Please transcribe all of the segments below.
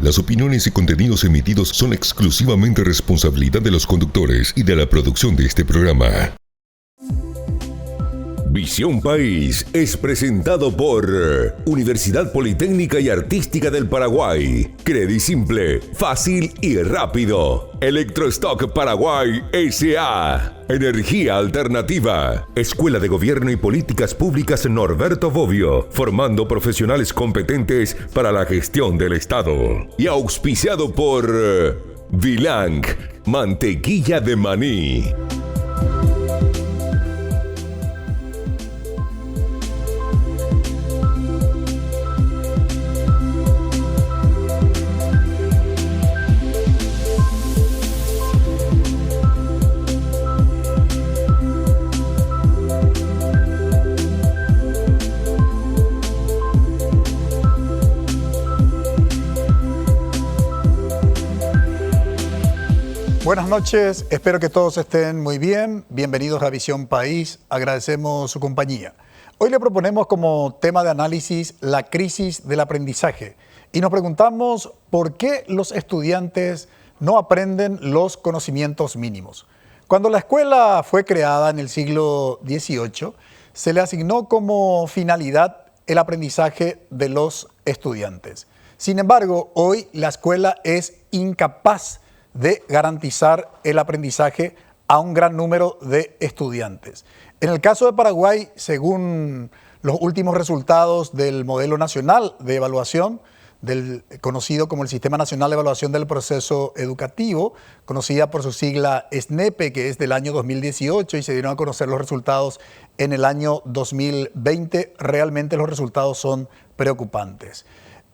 Las opiniones y contenidos emitidos son exclusivamente responsabilidad de los conductores y de la producción de este programa. Visión País es presentado por Universidad Politécnica y Artística del Paraguay. Credi simple, fácil y rápido. Electrostock Paraguay S.A. Energía Alternativa. Escuela de Gobierno y Políticas Públicas Norberto Bobbio, formando profesionales competentes para la gestión del Estado. Y auspiciado por Vilang, mantequilla de maní. Buenas noches, espero que todos estén muy bien. Bienvenidos a Visión País, agradecemos su compañía. Hoy le proponemos como tema de análisis la crisis del aprendizaje y nos preguntamos por qué los estudiantes no aprenden los conocimientos mínimos. Cuando la escuela fue creada en el siglo XVIII, se le asignó como finalidad el aprendizaje de los estudiantes. Sin embargo, hoy la escuela es incapaz de garantizar el aprendizaje a un gran número de estudiantes. En el caso de Paraguay, según los últimos resultados del Modelo Nacional de Evaluación, conocido como el Sistema Nacional de Evaluación del Proceso Educativo, conocida por su sigla SNEPE, que es del año 2018 y se dieron a conocer los resultados en el año 2020, realmente los resultados son preocupantes.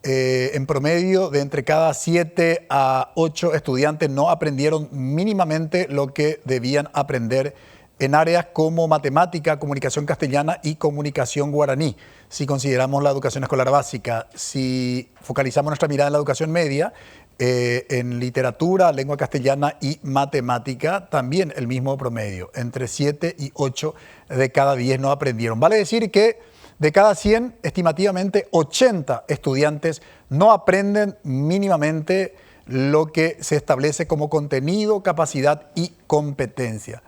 En promedio, de entre cada 7 a 8 estudiantes no aprendieron mínimamente lo que debían aprender en áreas como matemática, comunicación castellana y comunicación guaraní. Si consideramos la educación escolar básica, si focalizamos nuestra mirada en la educación media, en literatura, lengua castellana y matemática, también el mismo promedio. Entre 7 y 8 de cada 10 no aprendieron. Vale decir que de cada 100, estimativamente 80 estudiantes no aprenden mínimamente lo que se establece como contenido, capacidad y competencia.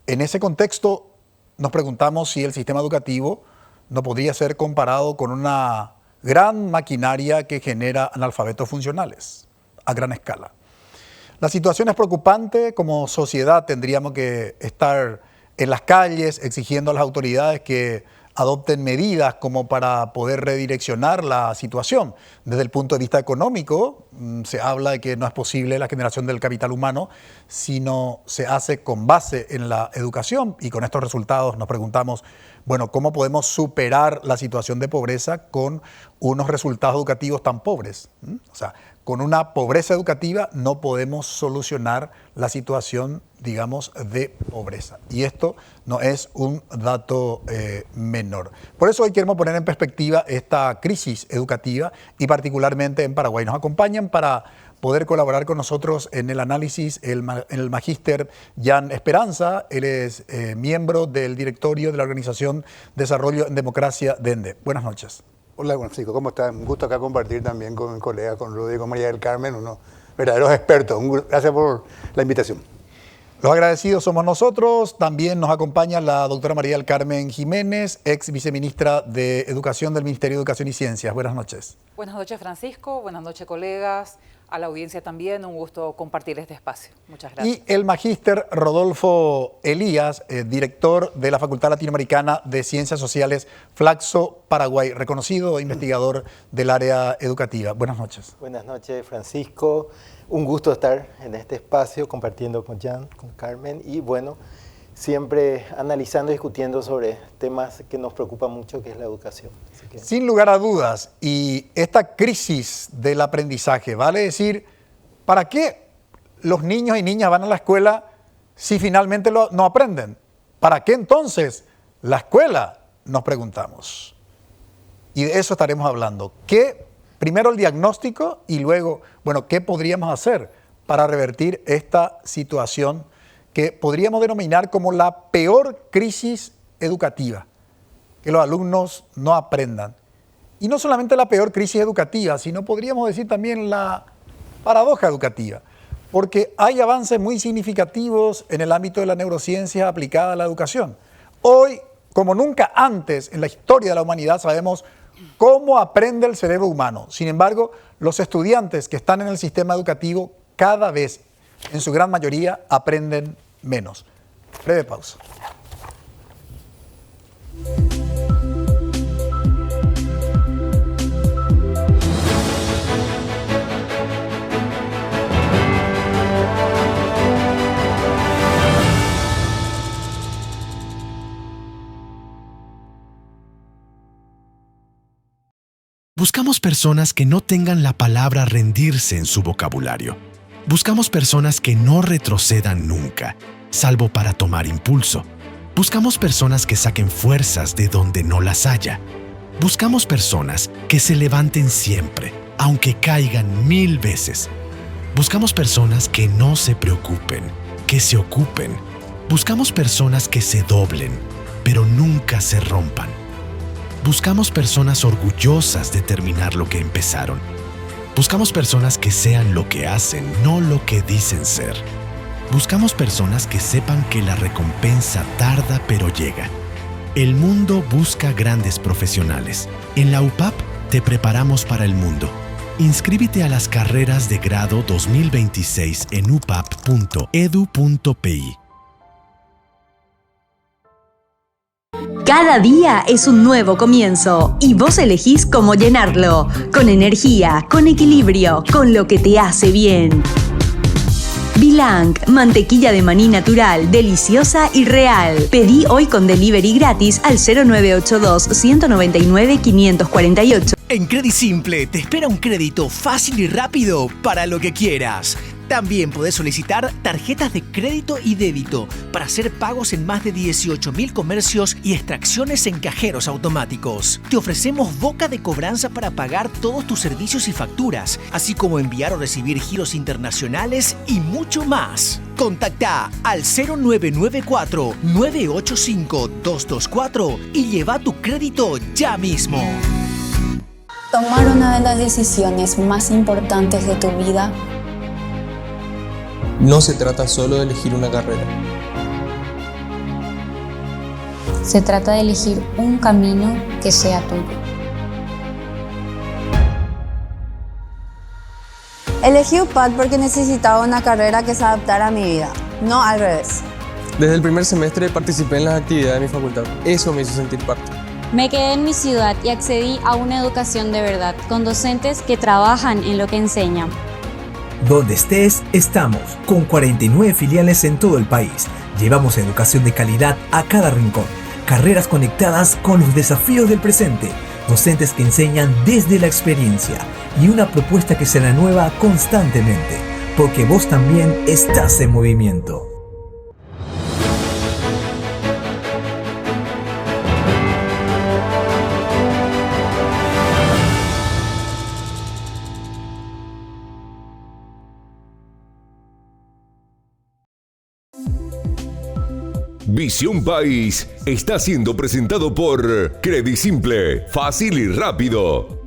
En ese contexto, nos preguntamos si el sistema educativo no podría ser comparado con una gran maquinaria que genera analfabetos funcionales a gran escala. La situación es preocupante. Como sociedad tendríamos que estar en las calles exigiendo a las autoridades que adopten medidas como para poder redireccionar la situación. Desde el punto de vista económico, se habla de que no es posible la generación del capital humano si no se hace con base en la educación, y con estos resultados nos preguntamos, bueno, ¿cómo podemos superar la situación de pobreza con unos resultados educativos tan pobres? O sea, con una pobreza educativa no podemos solucionar la situación, digamos, de pobreza. Y esto no es un dato menor. Por eso hoy queremos poner en perspectiva esta crisis educativa y particularmente en Paraguay. Nos acompañan para poder colaborar con nosotros en el análisis el magíster Jan Esperanza. Él es miembro del directorio de la Organización Desarrollo en Democracia, DENDE. Buenas noches. Hola, Francisco, ¿cómo estás? Un gusto acá compartir también con mi colega, con Rudy, con María del Carmen, unos verdaderos expertos. Gracias por la invitación. Los agradecidos somos nosotros. También nos acompaña la doctora María del Carmen Jiménez, ex viceministra de Educación del Ministerio de Educación y Ciencias. Buenas noches. Buenas noches, Francisco. Buenas noches, colegas. A la audiencia también, un gusto compartir este espacio. Muchas gracias. Y el magíster Rodolfo Elías, director de la Facultad Latinoamericana de Ciencias Sociales, Flaxo, Paraguay, reconocido investigador del área educativa. Buenas noches. Buenas noches, Francisco. Un gusto estar en este espacio compartiendo con Jan, con Carmen y bueno, siempre analizando y discutiendo sobre temas que nos preocupan mucho, que es la educación. Sin lugar a dudas, y esta crisis del aprendizaje, vale decir, ¿para qué los niños y niñas van a la escuela si finalmente no aprenden? ¿Para qué entonces la escuela? Nos preguntamos. Y de eso estaremos hablando. Primero el diagnóstico y luego, bueno, ¿qué podríamos hacer para revertir esta situación que podríamos denominar como la peor crisis educativa? Que los alumnos no aprendan. Y no solamente la peor crisis educativa, sino podríamos decir también la paradoja educativa, porque hay avances muy significativos en el ámbito de la neurociencia aplicada a la educación. Hoy, como nunca antes en la historia de la humanidad, sabemos cómo aprende el cerebro humano. Sin embargo, los estudiantes que están en el sistema educativo cada vez, en su gran mayoría, aprenden menos. Breve pausa. Buscamos personas que no tengan la palabra rendirse en su vocabulario. Buscamos personas que no retrocedan nunca, salvo para tomar impulso. Buscamos personas que saquen fuerzas de donde no las haya. Buscamos personas que se levanten siempre, aunque caigan 1000 veces. Buscamos personas que no se preocupen, que se ocupen. Buscamos personas que se doblen, pero nunca se rompan. Buscamos personas orgullosas de terminar lo que empezaron. Buscamos personas que sean lo que hacen, no lo que dicen ser. Buscamos personas que sepan que la recompensa tarda pero llega. El mundo busca grandes profesionales. En la UPAP te preparamos para el mundo. Inscríbete a las carreras de grado 2026 en upap.edu.pi. Cada día es un nuevo comienzo y vos elegís cómo llenarlo. Con energía, con equilibrio, con lo que te hace bien. Bilang, mantequilla de maní natural, deliciosa y real. Pedí hoy con delivery gratis al 0982-199-548. En CrediSimple te espera un crédito fácil y rápido para lo que quieras. También podés solicitar tarjetas de crédito y débito para hacer pagos en más de 18.000 comercios y extracciones en cajeros automáticos. Te ofrecemos boca de cobranza para pagar todos tus servicios y facturas, así como enviar o recibir giros internacionales y mucho más. Contacta al 0994-985-224 y lleva tu crédito ya mismo. Tomar una de las decisiones más importantes de tu vida no se trata solo de elegir una carrera. se trata de elegir un camino que sea tuyo. Elegí UPAD porque necesitaba una carrera que se adaptara a mi vida, no al revés. Desde el primer semestre participé en las actividades de mi facultad. Eso me hizo sentir parte. Me quedé en mi ciudad y accedí a una educación de verdad, con docentes que trabajan en lo que enseñan. Donde estés, estamos, con 49 filiales en todo el país. Llevamos educación de calidad a cada rincón. Carreras conectadas con los desafíos del presente. Docentes que enseñan desde la experiencia. Y una propuesta que se renueva constantemente. Porque vos también estás en movimiento. Visión País está siendo presentado por CrediSimple, fácil y rápido.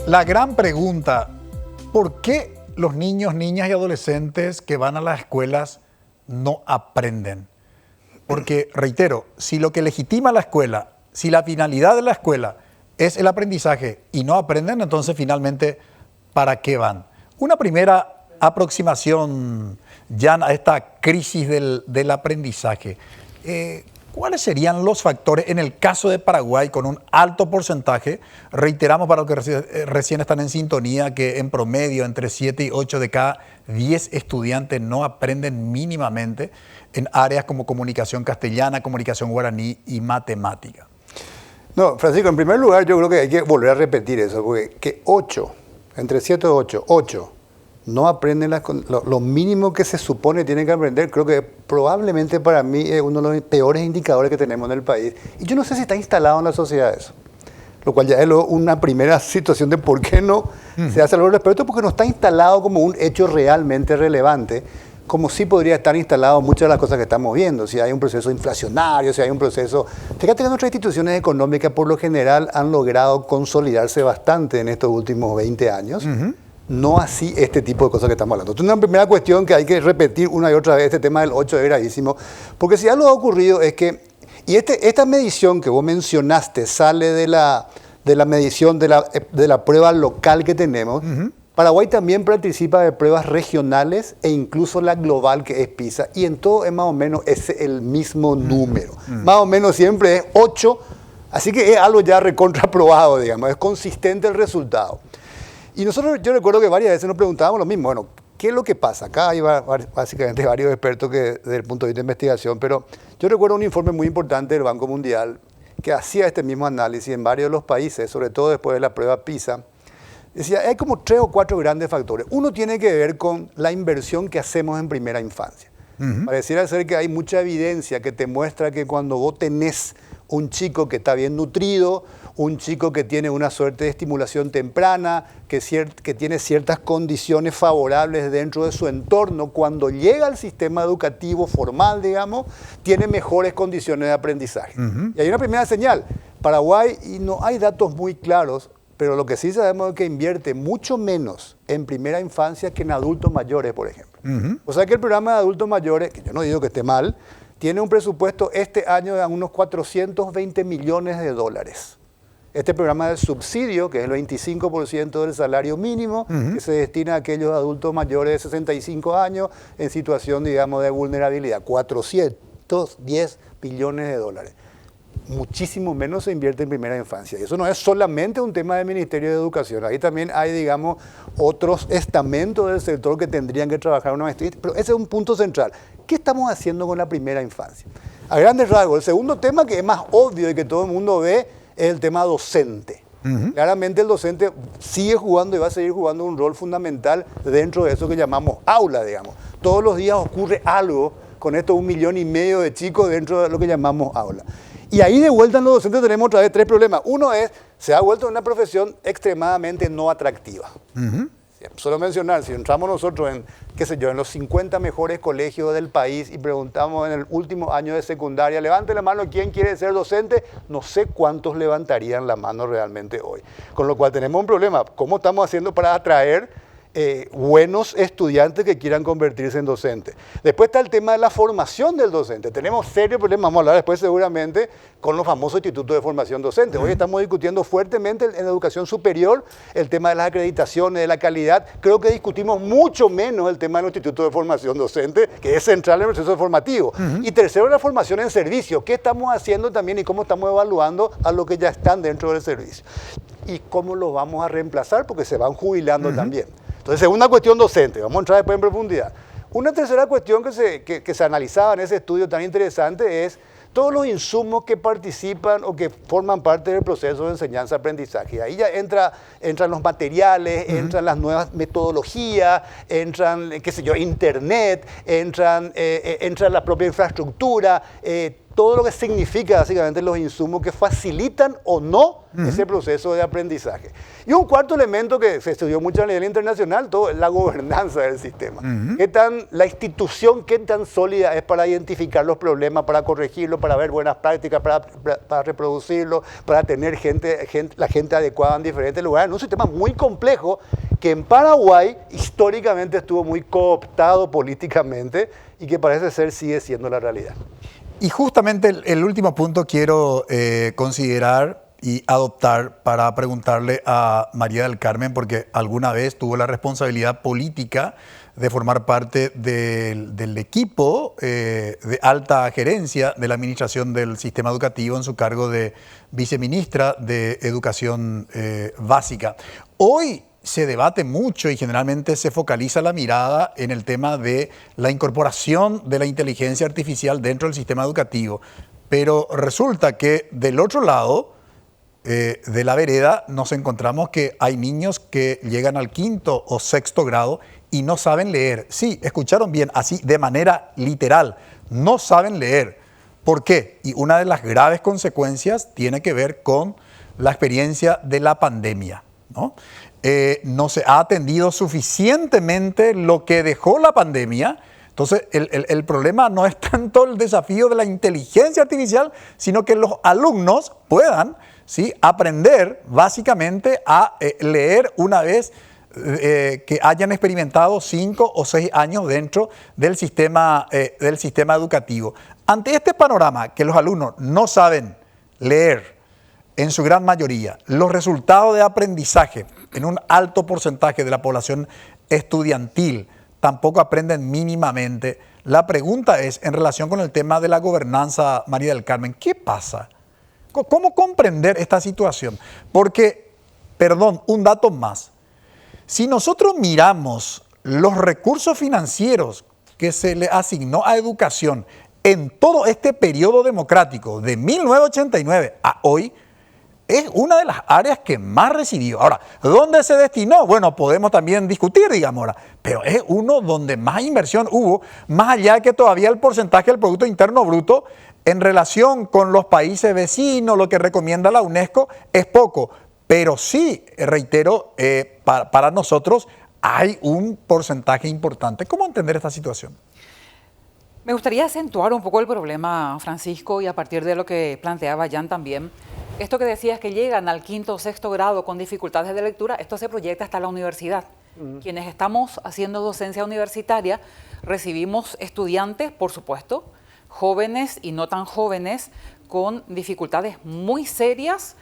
La gran pregunta, ¿por qué los niños, niñas y adolescentes que van a las escuelas no aprenden? Porque, reitero, si lo que legitima la escuela, si la finalidad de la escuela es el aprendizaje y no aprenden, entonces finalmente, ¿para qué van? Una primera aproximación, Jan, a esta crisis del aprendizaje. ¿Cuáles serían los factores en el caso de Paraguay con un alto porcentaje? Reiteramos para los que recién están en sintonía que en promedio entre 7 y 8 de cada 10 estudiantes no aprenden mínimamente en áreas como comunicación castellana, comunicación guaraní y matemática. No, Francisco, en primer lugar yo creo que hay que volver a repetir eso, porque que 8, entre 7 y 8, no aprenden lo mínimo que se supone que tienen que aprender. Creo que probablemente para mí es uno de los peores indicadores que tenemos en el país. Y yo no sé si está instalado en la sociedad eso. lo cual ya es una primera situación de por qué no se hace algo al respecto, porque no está instalado como un hecho realmente relevante, como sí podría estar instalado muchas de las cosas que estamos viendo. Si hay un proceso inflacionario, si hay un proceso... Fíjate que nuestras instituciones económicas por lo general han logrado consolidarse bastante en estos últimos 20 años. No así este tipo de cosas que estamos hablando. Entonces, una primera cuestión que hay que repetir una y otra vez, este tema del 8 es gravísimo, porque si algo ha ocurrido es que, y esta medición que vos mencionaste sale de la medición de la prueba local que tenemos. Paraguay también participa de pruebas regionales e incluso la global que es PISA, y en todo es más o menos el mismo número. Más o menos siempre es 8, así que es algo ya recontraprobado, digamos, es consistente el resultado. Y nosotros, yo recuerdo que varias veces nos preguntábamos lo mismo, bueno, ¿qué es lo que pasa? Acá hay básicamente varios expertos que desde el punto de vista de investigación, pero yo recuerdo un informe muy importante del Banco Mundial que hacía este mismo análisis en varios de los países, sobre todo después de la prueba PISA. Decía, hay como 3 o 4 grandes factores. Uno tiene que ver con la inversión que hacemos en primera infancia. Pareciera ser que hay mucha evidencia que te muestra que cuando vos tenés un chico que está bien nutrido, un chico que tiene una suerte de estimulación temprana, que tiene ciertas condiciones favorables dentro de su entorno, cuando llega al sistema educativo formal, digamos, tiene mejores condiciones de aprendizaje. Y hay una primera señal. Paraguay, y no hay datos muy claros, pero lo que sí sabemos es que invierte mucho menos en primera infancia que en adultos mayores, por ejemplo. O sea que el programa de adultos mayores, que yo no digo que esté mal, tiene un presupuesto este año de unos 420 millones de dólares. Este programa de subsidio, que es el 25% del salario mínimo, que se destina a aquellos adultos mayores de 65 años en situación, digamos, de vulnerabilidad. 410 billones de dólares. Muchísimo menos se invierte en primera infancia. Y eso no es solamente un tema del Ministerio de Educación. Ahí también hay, digamos, otros estamentos del sector que tendrían que trabajar una maestría. Pero ese es un punto central. ¿Qué estamos haciendo con la primera infancia? A grandes rasgos, el segundo tema que es más obvio y que todo el mundo ve es el tema docente. Claramente el docente sigue jugando y va a seguir jugando un rol fundamental dentro de eso que llamamos aula, digamos. Todos los días ocurre algo con estos 1,5 millones de chicos dentro de lo que llamamos aula. Y ahí de vuelta en los docentes tenemos otra vez 3 problemas. Uno es, se ha vuelto una profesión extremadamente no atractiva. Solo mencionar, si entramos nosotros en, qué sé yo, en los 50 mejores colegios del país y preguntamos en el último año de secundaria, levante la mano, ¿quién quiere ser docente? No sé cuántos levantarían la mano realmente hoy. Con lo cual tenemos un problema. ¿Cómo estamos haciendo para atraer buenos estudiantes que quieran convertirse en docentes? Después está el tema de la formación del docente. Tenemos serios problemas, vamos a hablar después seguramente, con los famosos institutos de formación docente. Hoy estamos discutiendo fuertemente en educación superior el tema de las acreditaciones, de la calidad. Creo que discutimos mucho menos el tema de los institutos de formación docente, que es central en el proceso formativo. Y tercero, la formación en servicio. ¿Qué estamos haciendo también y cómo estamos evaluando a los que ya están dentro del servicio? Y cómo los vamos a reemplazar, porque se van jubilando también. Entonces, segunda cuestión docente, vamos a entrar después en profundidad. Una tercera cuestión que se analizaba en ese estudio tan interesante es todos los insumos que participan o que forman parte del proceso de enseñanza-aprendizaje. Ahí ya entran los materiales, entran las nuevas metodologías, entran, qué sé yo, internet, entra la propia infraestructura, todo lo que significa básicamente los insumos que facilitan o no ese proceso de aprendizaje. Y un cuarto elemento que se estudió mucho a nivel internacional, todo es la gobernanza del sistema. La institución, qué tan sólida es para identificar los problemas, para corregirlos, para ver buenas prácticas, para reproducirlos, para tener la gente adecuada en diferentes lugares. Un sistema muy complejo que en Paraguay históricamente estuvo muy cooptado políticamente y que parece ser sigue siendo la realidad. Y justamente el último punto quiero considerar y adoptar para preguntarle a María del Carmen, porque alguna vez tuvo la responsabilidad política de formar parte del equipo de alta gerencia de la administración del sistema educativo en su cargo de viceministra de Educación Básica. Hoy se debate mucho y generalmente se focaliza la mirada en el tema de la incorporación de la inteligencia artificial dentro del sistema educativo. Pero resulta que del otro lado de la vereda nos encontramos que hay niños que llegan al 5º o 6º grado y no saben leer. Sí, escucharon bien, así de manera literal, no saben leer. ¿Por qué? Y una de las graves consecuencias tiene que ver con la experiencia de la pandemia, ¿no? No se ha atendido suficientemente lo que dejó la pandemia. Entonces, el problema no es tanto el desafío de la inteligencia artificial, sino que los alumnos puedan, ¿sí?, aprender básicamente a leer una vez que hayan experimentado 5 o 6 años dentro del sistema educativo. Ante este panorama, que los alumnos no saben leer en su gran mayoría, los resultados de aprendizaje en un alto porcentaje de la población estudiantil tampoco aprenden mínimamente. La pregunta es, en relación con el tema de la gobernanza, María del Carmen, ¿qué pasa? ¿Cómo comprender esta situación? Porque, perdón, un dato más. Si nosotros miramos los recursos financieros que se le asignó a educación en todo este periodo democrático, de 1989 a hoy, es una de las áreas que más recibió. Ahora, ¿dónde se destinó? Bueno, podemos también discutir, digamos ahora, pero es uno donde más inversión hubo, más allá de que todavía el porcentaje del Producto Interno Bruto en relación con los países vecinos, lo que recomienda la UNESCO, es poco. Pero sí, reitero, para nosotros hay un porcentaje importante. ¿Cómo entender esta situación? Me gustaría acentuar un poco el problema, Francisco, y a partir de lo que planteaba Jan también. Esto que decías que llegan al 5º o 6º grado con dificultades de lectura, esto se proyecta hasta la universidad. Quienes estamos haciendo docencia universitaria, recibimos estudiantes, por supuesto, jóvenes y no tan jóvenes, con dificultades muy serias,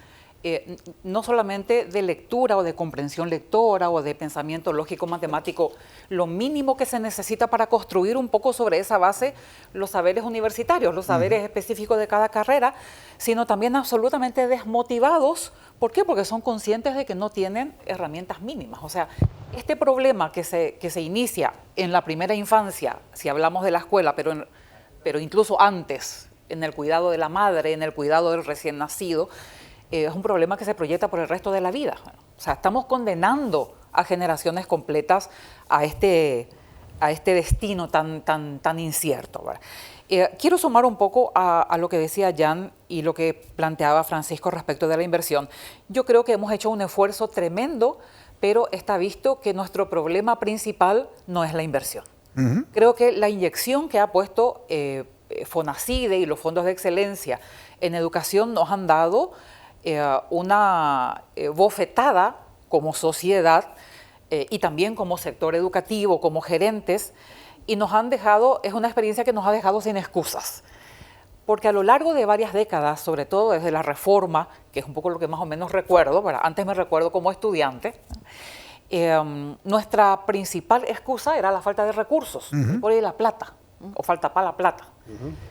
no solamente de lectura o de comprensión lectora o de pensamiento lógico matemático, lo mínimo que se necesita para construir un poco sobre esa base los saberes universitarios, los saberes específicos de cada carrera, sino también absolutamente desmotivados. ¿Por qué? Porque son conscientes de que no tienen herramientas mínimas. O sea, este problema que se inicia en la primera infancia, si hablamos de la escuela, pero incluso antes, en el cuidado de la madre, en el cuidado del recién nacido, es un problema que se proyecta por el resto de la vida. O sea, estamos condenando a generaciones completas a este destino tan incierto, ¿verdad? Quiero sumar un poco a lo que decía Jan y lo que planteaba Francisco respecto de la inversión. Yo creo que hemos hecho un esfuerzo tremendo, pero está visto que nuestro problema principal no es la inversión. Creo que la inyección que ha puesto FONACYDE y los fondos de excelencia en educación nos han dado una bofetada como sociedad y también como sector educativo, como gerentes, y nos han dejado, es una experiencia que nos ha dejado sin excusas. Porque a lo largo de varias décadas, sobre todo desde la reforma, que es un poco lo que más o menos recuerdo, antes me recuerdo como estudiante, nuestra principal excusa era la falta de recursos, por ahí la plata, o falta para la plata.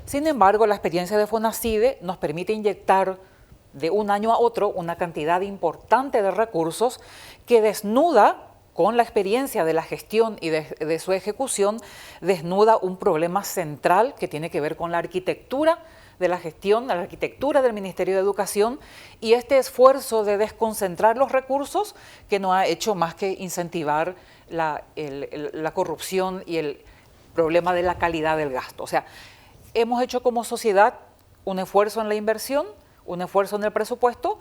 Sin embargo, la experiencia de FONACYDE nos permite inyectar de un año a otro una cantidad importante de recursos que desnuda, con la experiencia de la gestión y de su ejecución, desnuda un problema central que tiene que ver con la arquitectura de la gestión, la arquitectura del Ministerio de Educación y este esfuerzo de desconcentrar los recursos que no ha hecho más que incentivar la corrupción y el problema de la calidad del gasto. O sea, hemos hecho como sociedad un esfuerzo en la inversión, un esfuerzo en el presupuesto,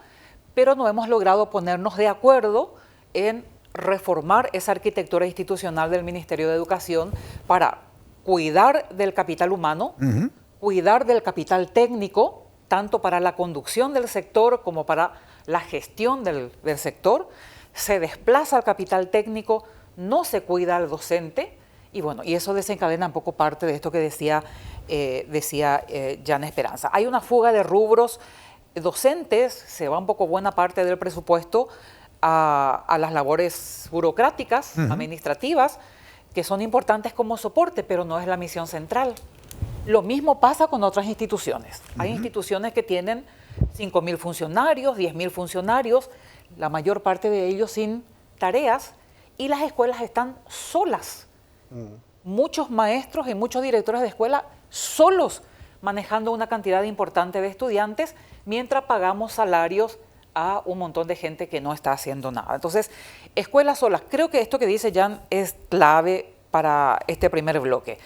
pero no hemos logrado ponernos de acuerdo en reformar esa arquitectura institucional del Ministerio de Educación para cuidar del capital humano, cuidar del capital técnico, tanto para la conducción del sector como para la gestión del sector. Se desplaza el capital técnico, no se cuida al docente, y bueno, y eso desencadena un poco parte de esto que decía Jan Esperanza. Hay una fuga de rubros docentes, se va un poco buena parte del presupuesto a las labores burocráticas, administrativas, que son importantes como soporte, pero no es la misión central. Lo mismo pasa con otras instituciones. Hay instituciones que tienen 5.000 funcionarios, 10.000 funcionarios, la mayor parte de ellos sin tareas, y las escuelas están solas. Muchos maestros y muchos directores de escuela solos manejando una cantidad importante de estudiantes mientras pagamos salarios a un montón de gente que no está haciendo nada. Entonces, escuelas solas. Creo que esto que dice Jan es clave para este primer bloque.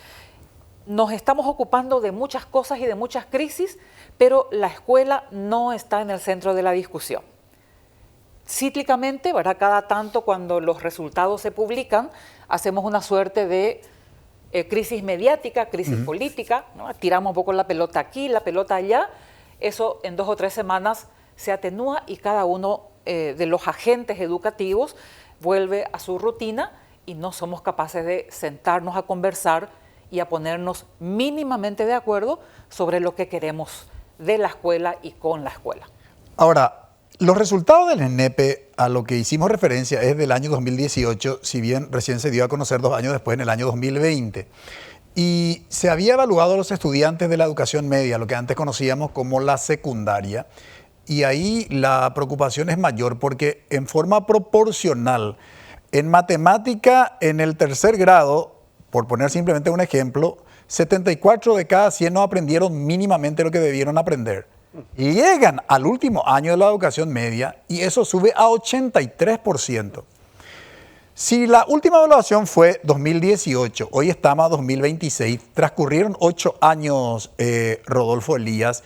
Nos estamos ocupando de muchas cosas y de muchas crisis, pero la escuela no está en el centro de la discusión. cíclicamente, ¿verdad? Cada tanto cuando los resultados se publican, hacemos una suerte de crisis mediática, crisis política, ¿no? Tiramos un poco la pelota aquí, la pelota allá. Eso en 2 o 3 semanas se atenúa y cada uno de los agentes educativos vuelve a su rutina y no somos capaces de sentarnos a conversar y a ponernos mínimamente de acuerdo sobre lo que queremos de la escuela y con la escuela. Ahora, los resultados del ENEP a lo que hicimos referencia es del año 2018, si bien recién se dio a conocer 2 años después, en el año 2020. Y se había evaluado a los estudiantes de la educación media, lo que antes conocíamos como la secundaria, y ahí la preocupación es mayor porque en forma proporcional, en matemática, en el 3er grado, por poner simplemente un ejemplo, 74 de cada 100 no aprendieron mínimamente lo que debieron aprender. Y llegan al último año de la educación media y eso sube a 83%. Si la última evaluación fue 2018, hoy estamos a 2026, transcurrieron 8 años, Rodolfo Elías.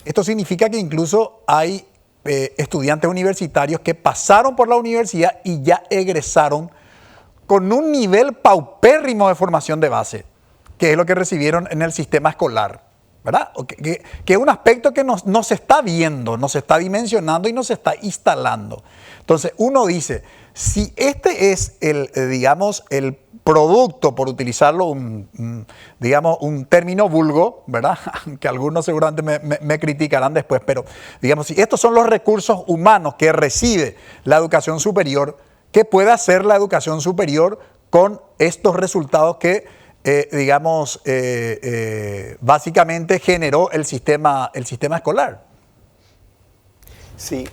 Esto significa que incluso hay estudiantes universitarios que pasaron por la universidad y ya egresaron con un nivel paupérrimo de formación de base, que es lo que recibieron en el sistema escolar, ¿verdad? Que es un aspecto que no se está viendo, no se está dimensionando y no se está instalando. Entonces uno dice, si este es digamos, el producto, por utilizarlo digamos, un término vulgo, ¿verdad? Que algunos seguramente me criticarán después, pero digamos, si estos son los recursos humanos que recibe la educación superior, ¿qué puede hacer la educación superior con estos resultados que digamos, básicamente generó el sistema escolar? Sí,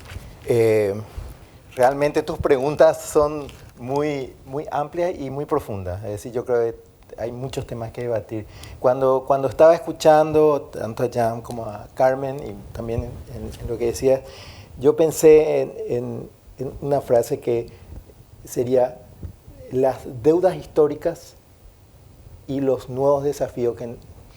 realmente tus preguntas son muy amplias y muy profundas. Es decir, yo creo que hay muchos temas que debatir. Cuando estaba escuchando tanto a Jan como a Carmen y también en lo que decía, yo pensé en una frase que sería las deudas históricas y los nuevos desafíos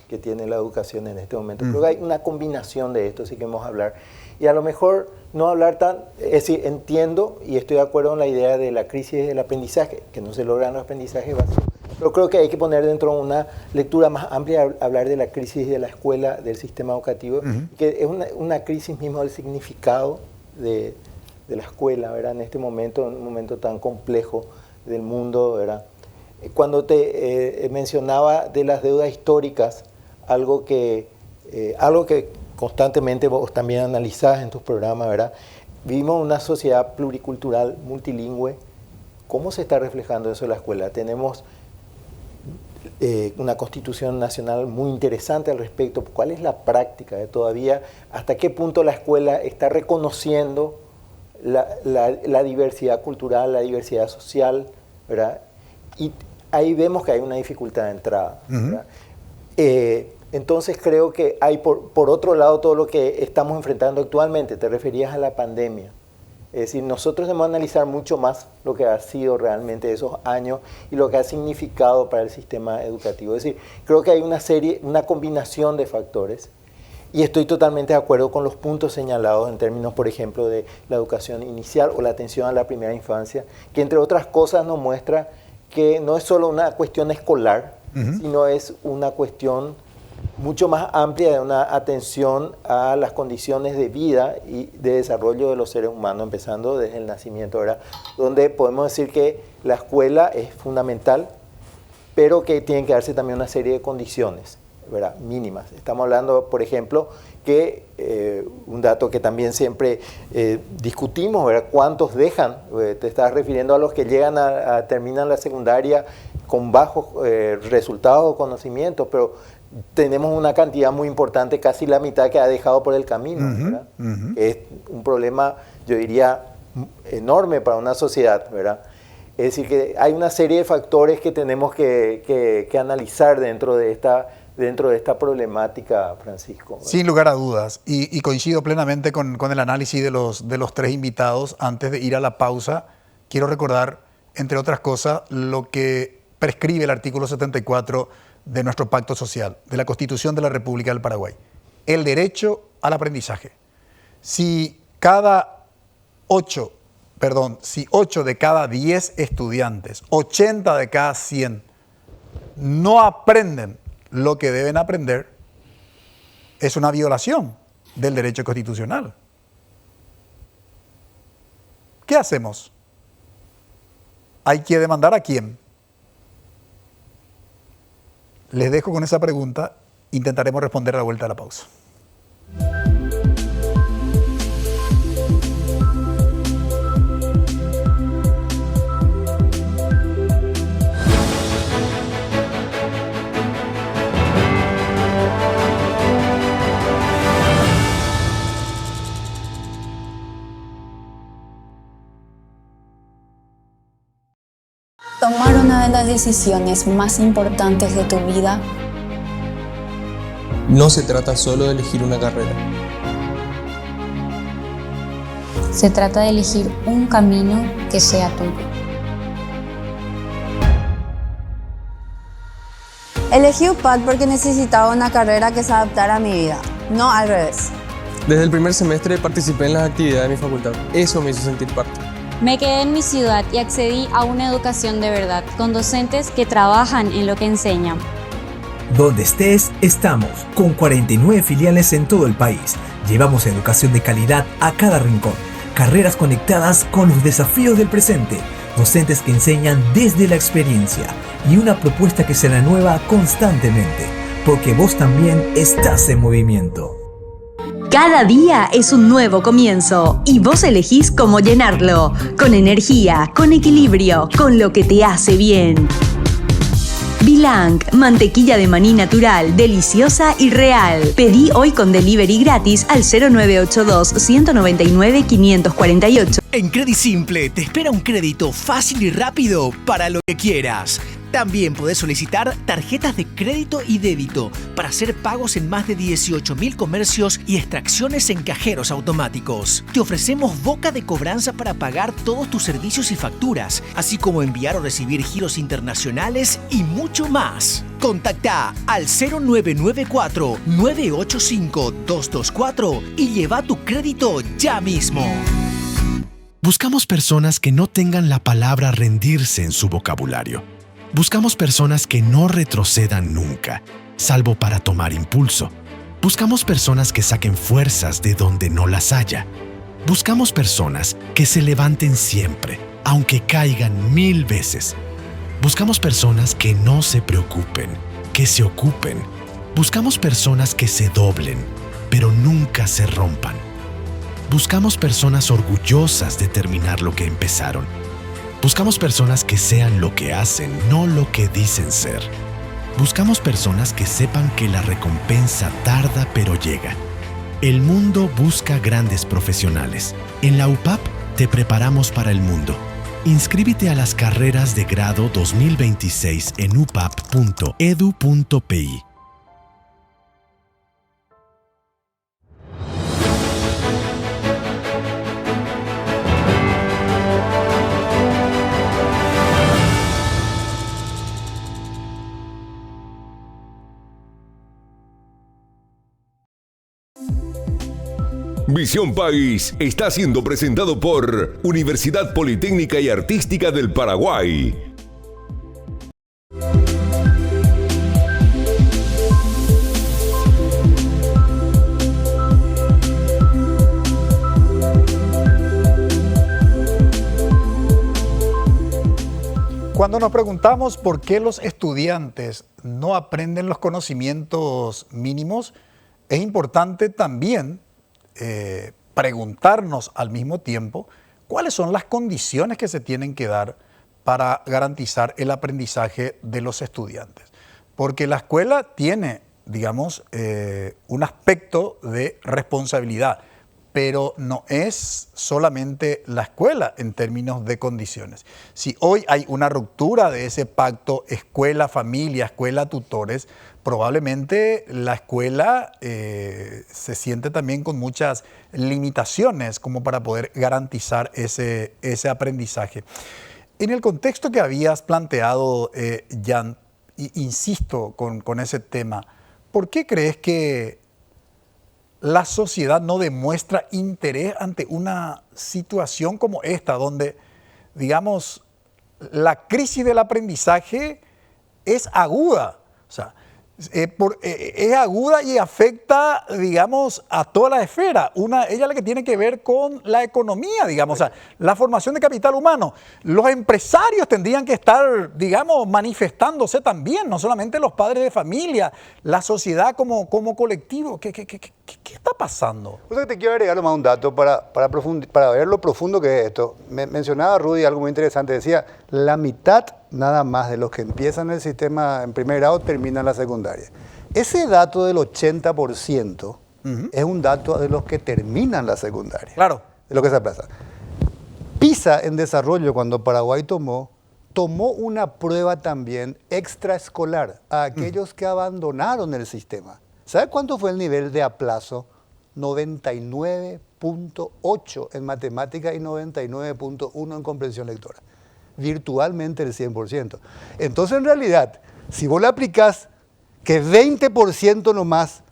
que tiene la educación en este momento. Creo que hay una combinación de esto, si queremos hablar. Y a lo mejor no hablar es decir, entiendo y estoy de acuerdo en la idea de la crisis del aprendizaje, que no se logran los aprendizajes básicos, pero creo que hay que poner dentro de una lectura más amplia, hablar de la crisis de la escuela, del sistema educativo, que es una crisis mismo del significado de la escuela, ¿verdad? En este momento, en un momento tan complejo del mundo, ¿verdad? Cuando te mencionaba de las deudas históricas, algo que constantemente vos también analizás en tus programas, ¿verdad? Vivimos una sociedad pluricultural, multilingüe. ¿Cómo se está reflejando eso en la escuela? Tenemos una constitución nacional muy interesante al respecto. ¿Cuál es la práctica de todavía? ¿Hasta qué punto la escuela está reconociendo la diversidad cultural, la diversidad social, ¿verdad? Y ahí vemos que hay una dificultad de entrada, ¿verdad? Entonces creo que hay por otro lado todo lo que estamos enfrentando actualmente. Te referías a la pandemia. Es decir, nosotros debemos analizar mucho más lo que ha sido realmente esos años y lo que ha significado para el sistema educativo. Es decir, creo que hay una combinación de factores y estoy totalmente de acuerdo con los puntos señalados en términos, por ejemplo, de la educación inicial o la atención a la primera infancia, que entre otras cosas nos muestra que no es solo una cuestión escolar, sino es una cuestión mucho más amplia de una atención a las condiciones de vida y de desarrollo de los seres humanos, empezando desde el nacimiento, ¿verdad? Donde podemos decir que la escuela es fundamental, pero que tienen que darse también una serie de condiciones, ¿verdad? Mínimas. Estamos hablando, por ejemplo, que un dato que también siempre discutimos, ¿verdad? ¿Cuántos dejan? Te estás refiriendo a los que llegan terminan la secundaria con bajos resultados o conocimientos, pero tenemos una cantidad muy importante, casi la mitad que ha dejado por el camino, ¿verdad? Es un problema, yo diría, enorme para una sociedad, ¿verdad? Es decir, que hay una serie de factores que tenemos que analizar dentro de esta problemática, Francisco, ¿verdad? Sin lugar a dudas, y coincido plenamente con el análisis de los 3 invitados. Antes de ir a la pausa, quiero recordar, entre otras cosas, lo que prescribe el artículo 74 de nuestro pacto social, de la Constitución de la República del Paraguay. El derecho al aprendizaje. Si cada 8 si 8 de cada 10 estudiantes, 80 de cada 100 no aprenden lo que deben aprender, es una violación del derecho constitucional. ¿Qué hacemos? ¿Hay que demandar a quién? Les dejo con esa pregunta. Intentaremos responder a la vuelta de la pausa. Tomar una de las decisiones más importantes de tu vida No se trata solo de elegir una carrera. se trata de elegir un camino que sea tuyo. Elegí UPAD porque necesitaba una carrera que se adaptara a mi vida, no al revés. Desde el primer semestre participé en las actividades de mi facultad. Eso me hizo sentir parte. Me quedé en mi ciudad y accedí a una educación de verdad, con docentes que trabajan en lo que enseñan. Donde estés, estamos, con 49 filiales en todo el país. Llevamos educación de calidad a cada rincón, carreras conectadas con los desafíos del presente, docentes que enseñan desde la experiencia y una propuesta que se renueva constantemente, porque vos también estás en movimiento. Cada día es un nuevo comienzo y vos elegís cómo llenarlo, con energía, con equilibrio, con lo que te hace bien. Bilang, mantequilla de maní natural, deliciosa y real. Pedí hoy con delivery gratis al 0982-199-548. En CrediSimple te espera un crédito fácil y rápido para lo que quieras. También podés solicitar tarjetas de crédito y débito para hacer pagos en más de 18.000 comercios y extracciones en cajeros automáticos. Te ofrecemos boca de cobranza para pagar todos tus servicios y facturas, así como enviar o recibir giros internacionales y mucho más. Contacta al 0994-985-224 y lleva tu crédito ya mismo. Buscamos personas que no tengan la palabra rendirse en su vocabulario. Buscamos personas que no retrocedan nunca, salvo para tomar impulso. Buscamos personas que saquen fuerzas de donde no las haya. Buscamos personas que se levanten siempre, aunque caigan 1000 veces. Buscamos personas que no se preocupen, que se ocupen. Buscamos personas que se doblen, pero nunca se rompan. Buscamos personas orgullosas de terminar lo que empezaron. Buscamos personas que sean lo que hacen, no lo que dicen ser. Buscamos personas que sepan que la recompensa tarda pero llega. El mundo busca grandes profesionales. En la UPAP te preparamos para el mundo. Inscríbete a las carreras de grado 2026 en upap.edu.pi. Visión País está siendo presentado por Universidad Politécnica y Artística del Paraguay. Cuando nos preguntamos por qué los estudiantes no aprenden los conocimientos mínimos, es importante también preguntarnos al mismo tiempo cuáles son las condiciones que se tienen que dar para garantizar el aprendizaje de los estudiantes. Porque la escuela tiene, digamos, un aspecto de responsabilidad, pero no es solamente la escuela en términos de condiciones. Si hoy hay una ruptura de ese pacto escuela-familia, escuela-tutores, probablemente la escuela se siente también con muchas limitaciones como para poder garantizar ese aprendizaje. En el contexto que habías planteado, Jan, insisto con ese tema, ¿por qué crees que la sociedad no demuestra interés ante una situación como esta, donde, digamos, la crisis del aprendizaje es aguda? O sea, es aguda y afecta, digamos, a toda la esfera. Ella la que tiene que ver con la economía, digamos, o sea, la formación de capital humano. Los empresarios tendrían que estar, digamos, manifestándose también, no solamente los padres de familia, la sociedad como colectivo. ¿Qué está pasando? O sea, te quiero agregar más un dato para ver lo profundo que es esto. Mencionaba Rudy algo muy interesante, decía, la mitad nada más de los que empiezan el sistema en primer grado terminan la secundaria. Ese dato del 80% es un dato de los que terminan la secundaria. Claro. De lo que se aplaza. PISA en desarrollo, cuando Paraguay tomó una prueba también extraescolar a aquellos que abandonaron el sistema. ¿Sabe cuánto fue el nivel de aplazo? 99.8 en matemática y 99.1 en comprensión lectora. Virtualmente el 100%. Entonces, en realidad, si vos le aplicás que 20% nomás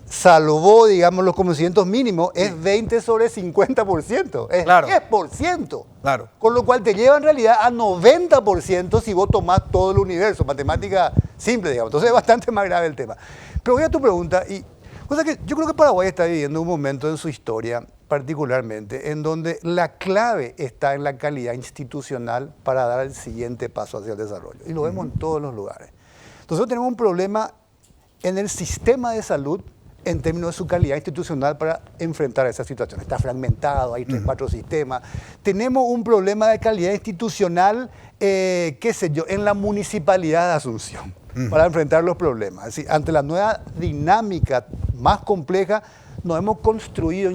salvó, digamos, los conocimientos mínimos, es 20 sobre 50%, es claro. 10%. Claro. Con lo cual te lleva en realidad a 90% si vos tomás todo el universo, matemática simple, digamos. Entonces es bastante más grave el tema. Pero voy a tu pregunta, y cosa que yo creo que Paraguay está viviendo un momento en su historia, particularmente, en donde la clave está en la calidad institucional para dar el siguiente paso hacia el desarrollo. Y lo vemos en todos los lugares. Entonces tenemos un problema en el sistema de salud en términos de su calidad institucional para enfrentar esa situación. Está fragmentado, hay 3, 4 sistemas. Tenemos un problema de calidad institucional, qué sé yo, en la municipalidad de Asunción, para enfrentar los problemas. Es decir, ante la nueva dinámica más compleja, nos hemos construido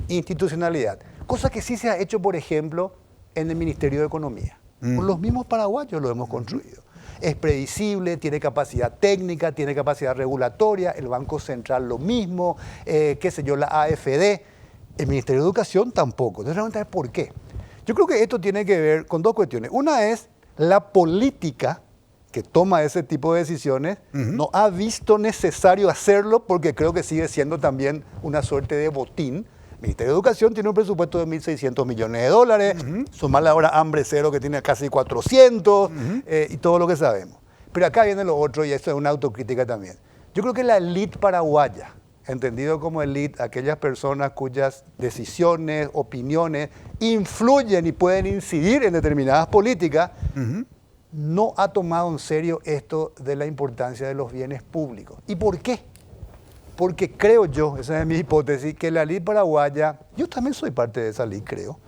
institucionalidad, cosa que sí se ha hecho, por ejemplo, en el Ministerio de Economía. Por los mismos paraguayos lo hemos construido. Es predecible, tiene capacidad técnica, tiene capacidad regulatoria, el Banco Central lo mismo, qué sé yo, la AFD. El Ministerio de Educación tampoco. Entonces, la pregunta es ¿por qué? Yo creo que esto tiene que ver con dos cuestiones. Una es la política que toma ese tipo de decisiones, no ha visto necesario hacerlo porque creo que sigue siendo también una suerte de botín. El Ministerio de Educación tiene un presupuesto de 1.600 millones de dólares, sumarle ahora Hambre Cero que tiene casi 400 y todo lo que sabemos. Pero acá viene lo otro y esto es una autocrítica también. Yo creo que la élite paraguaya, entendido como élite, aquellas personas cuyas decisiones, opiniones influyen y pueden incidir en determinadas políticas, no ha tomado en serio esto de la importancia de los bienes públicos. ¿Y por qué? Porque creo yo, esa es mi hipótesis, que la élite paraguaya, yo también soy parte de esa élite, creo,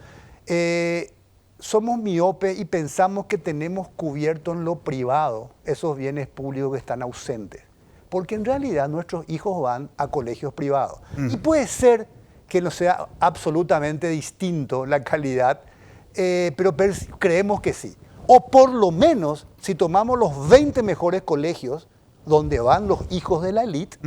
somos miopes y pensamos que tenemos cubierto en lo privado esos bienes públicos que están ausentes. Porque en realidad nuestros hijos van a colegios privados. Y puede ser que no sea absolutamente distinto la calidad, pero creemos que sí. O por lo menos, si tomamos los 20 mejores colegios donde van los hijos de la élite,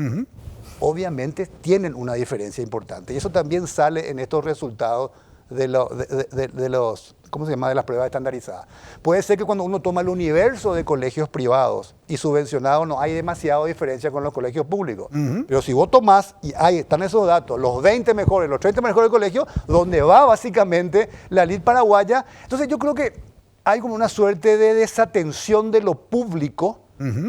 obviamente tienen una diferencia importante. Y eso también sale en estos resultados de los ¿cómo se llama?, de las pruebas estandarizadas. Puede ser que cuando uno toma el universo de colegios privados y subvencionados no hay demasiada diferencia con los colegios públicos. Pero si vos tomás, y ahí están esos datos, los 20 mejores, los 30 mejores colegios, donde va básicamente la élite paraguaya, entonces yo creo que hay como una suerte de desatención de lo público,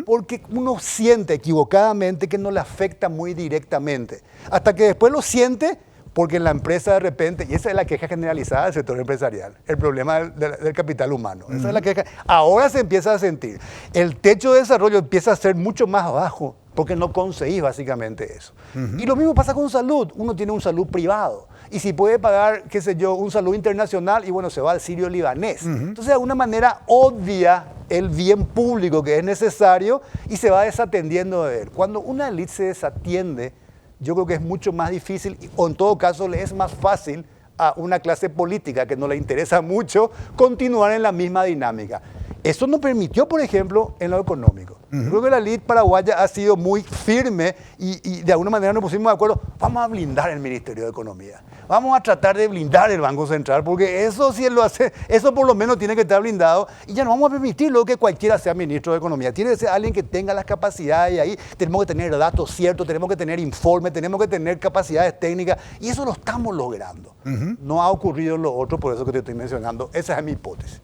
porque uno siente equivocadamente que no le afecta muy directamente, hasta que después lo siente porque en la empresa de repente, y esa es la queja generalizada del sector empresarial, el problema del capital humano, esa es la queja, ahora se empieza a sentir, el techo de desarrollo empieza a ser mucho más bajo, porque no conseguís básicamente eso. Y lo mismo pasa con salud, uno tiene un salud privado, y si puede pagar, qué sé yo, un salud internacional, y bueno, se va al sirio-libanés. Entonces, de alguna manera, obvia el bien público que es necesario y se va desatendiendo de él. Cuando una élite se desatiende, yo creo que es mucho más difícil, o en todo caso le es más fácil a una clase política que no le interesa mucho continuar en la misma dinámica. Eso nos permitió, por ejemplo, en lo económico. Creo que la élite paraguaya ha sido muy firme y de alguna manera nos pusimos de acuerdo, vamos a blindar el Ministerio de Economía, vamos a tratar de blindar el Banco Central, porque eso si él lo hace, eso por lo menos tiene que estar blindado y ya no vamos a permitirlo que cualquiera sea ministro de Economía. Tiene que ser alguien que tenga las capacidades y ahí tenemos que tener datos ciertos, tenemos que tener informes, tenemos que tener capacidades técnicas y eso lo estamos logrando. No ha ocurrido en lo otro, por eso que te estoy mencionando. Esa es mi hipótesis.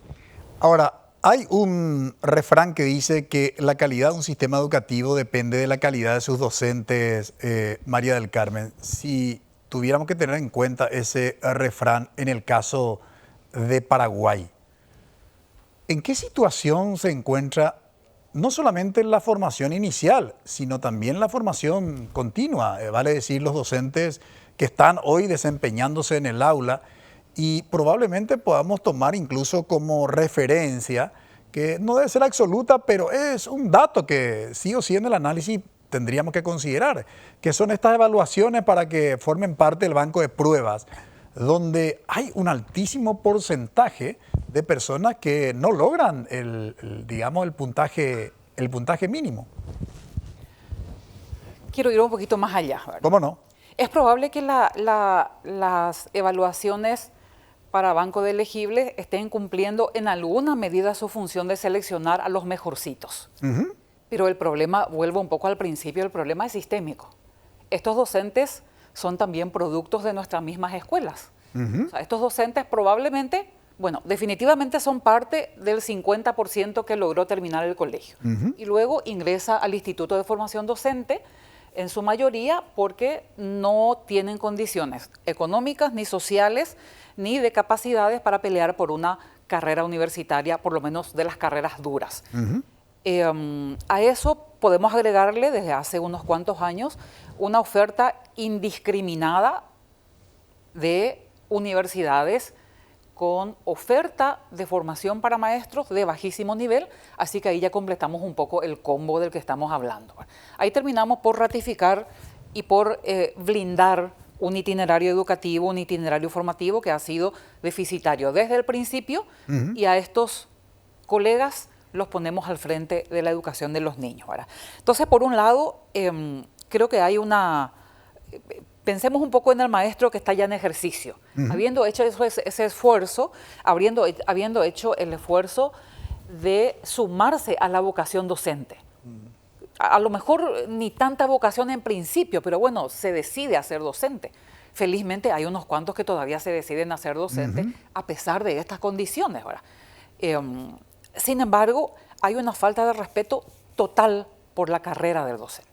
Ahora, hay un refrán que dice que la calidad de un sistema educativo depende de la calidad de sus docentes, María del Carmen. Si tuviéramos que tener en cuenta ese refrán en el caso de Paraguay, ¿en qué situación se encuentra no solamente la formación inicial, sino también la formación continua? Vale decir, los docentes que están hoy desempeñándose en el aula, y probablemente podamos tomar incluso como referencia, que no debe ser absoluta, pero es un dato que sí o sí en el análisis tendríamos que considerar, que son estas evaluaciones para que formen parte del banco de pruebas, donde hay un altísimo porcentaje de personas que no logran digamos, el puntaje mínimo. Quiero ir un poquito más allá, ¿verdad? ¿Cómo no? Es probable que las evaluaciones para banco de elegibles estén cumpliendo en alguna medida su función de seleccionar a los mejorcitos. Pero el problema, vuelvo un poco al principio, el problema es sistémico. Estos docentes son también productos de nuestras mismas escuelas. O sea, estos docentes probablemente, bueno, definitivamente son parte del 50% que logró terminar el colegio. Y luego ingresa al Instituto de Formación Docente, en su mayoría porque no tienen condiciones económicas ni sociales ni de capacidades para pelear por una carrera universitaria, por lo menos de las carreras duras. A eso podemos agregarle desde hace unos cuantos años una oferta indiscriminada de universidades con oferta de formación para maestros de bajísimo nivel, así que ahí ya completamos un poco el combo del que estamos hablando. Ahí terminamos por ratificar y por blindar un itinerario educativo, un itinerario formativo que ha sido deficitario desde el principio y a estos colegas los ponemos al frente de la educación de los niños, ¿verdad? Entonces, por un lado, creo que hay una... Pensemos un poco en el maestro que está ya en ejercicio, habiendo hecho ese esfuerzo, habiendo hecho el esfuerzo de sumarse a la vocación docente. A lo mejor ni tanta vocación en principio, pero bueno, se decide a ser docente. Felizmente hay unos cuantos que todavía se deciden a ser docentes a pesar de estas condiciones, ¿verdad? Sin embargo, hay una falta de respeto total por la carrera del docente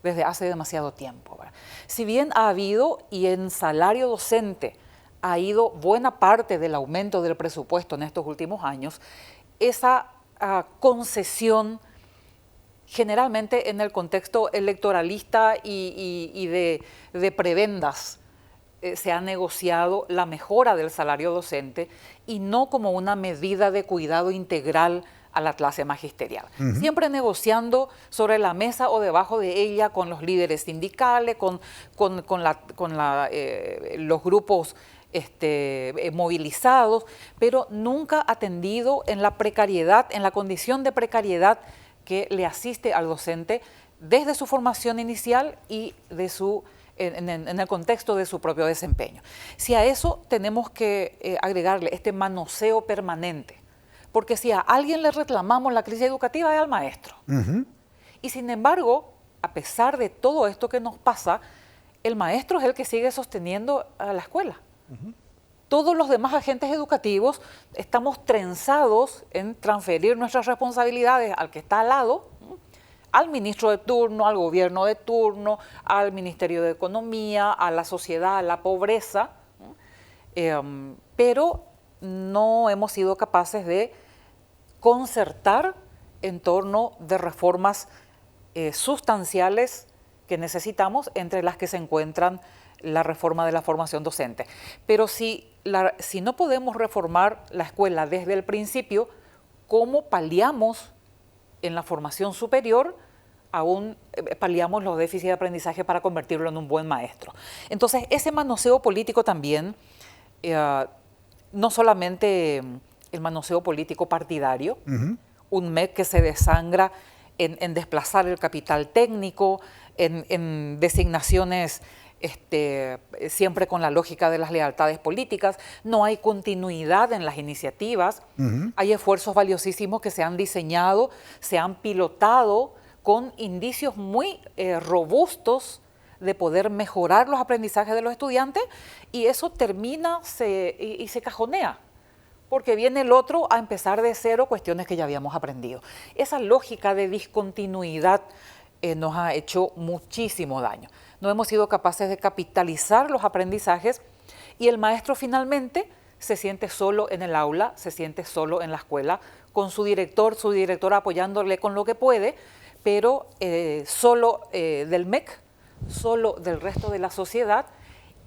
desde hace demasiado tiempo, ¿verdad? Si bien ha habido, y en salario docente ha ido buena parte del aumento del presupuesto en estos últimos años, esa concesión generalmente en el contexto electoralista y de prebendas se ha negociado la mejora del salario docente y no como una medida de cuidado integral a la clase magisterial. Siempre negociando sobre la mesa o debajo de ella con los líderes sindicales, con los grupos movilizados, pero nunca atendido en la precariedad, en la condición de precariedad que le asiste al docente desde su formación inicial y de en el contexto de su propio desempeño. Si a eso tenemos que agregarle este manoseo permanente, porque si a alguien le reclamamos la crisis educativa es al maestro. Y sin embargo, a pesar de todo esto que nos pasa, el maestro es el que sigue sosteniendo a la escuela. Todos los demás agentes educativos estamos trenzados en transferir nuestras responsabilidades al que está al lado, al ministro de turno, al gobierno de turno, al Ministerio de Economía, a la sociedad, a la pobreza, pero no hemos sido capaces de concertar en torno de reformas sustanciales que necesitamos, entre las que se encuentran la reforma de la formación docente. Pero si no podemos reformar la escuela desde el principio, ¿cómo paliamos en la formación superior? Aún paliamos los déficits de aprendizaje para convertirlo en un buen maestro. Entonces, ese manoseo político también no solamente el manoseo político partidario, un MEC que se desangra en desplazar el capital técnico, en designaciones siempre con la lógica de las lealtades políticas, no hay continuidad en las iniciativas, hay esfuerzos valiosísimos que se han diseñado, se han pilotado con indicios muy robustos de poder mejorar los aprendizajes de los estudiantes, y eso termina y se cajonea, porque viene el otro a empezar de cero cuestiones que ya habíamos aprendido. Esa lógica de discontinuidad nos ha hecho muchísimo daño. No hemos sido capaces de capitalizar los aprendizajes y el maestro finalmente se siente solo en el aula, se siente solo en la escuela, con su directora apoyándole con lo que puede, pero solo del MEC, solo del resto de la sociedad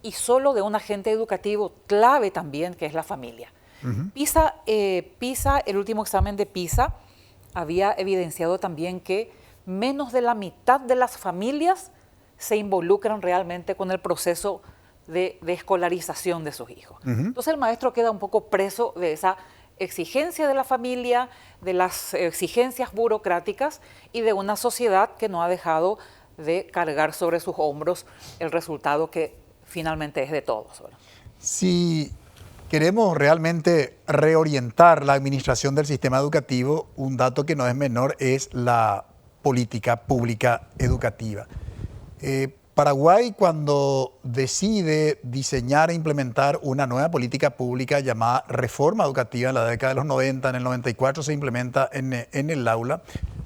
y solo de un agente educativo clave también, que es la familia. PISA, el último examen de PISA había evidenciado también que menos de la mitad de las familias se involucran realmente con el proceso de escolarización de sus hijos. Entonces el maestro queda un poco preso de esa exigencia de la familia, de las exigencias burocráticas y de una sociedad que no ha dejado de cargar sobre sus hombros el resultado que finalmente es de todos, ¿verdad? Si queremos realmente reorientar la administración del sistema educativo, un dato que no es menor es la política pública educativa. Paraguay, cuando decide diseñar e implementar una nueva política pública llamada reforma educativa en la década de los 90, en el 94 se implementa en el aula,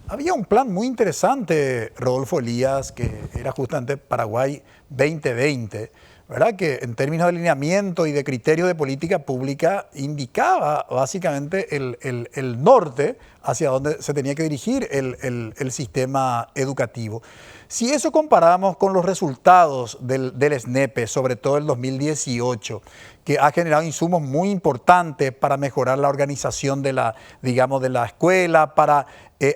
había un plan muy interesante, Rodolfo Elías, que era justamente Paraguay 2020, ¿verdad? Que en términos de alineamiento y de criterio de política pública indicaba básicamente el norte hacia donde se tenía que dirigir el sistema educativo. Si eso comparamos con los resultados del SNEPE, sobre todo el 2018, que ha generado insumos muy importantes para mejorar la organización de la escuela, para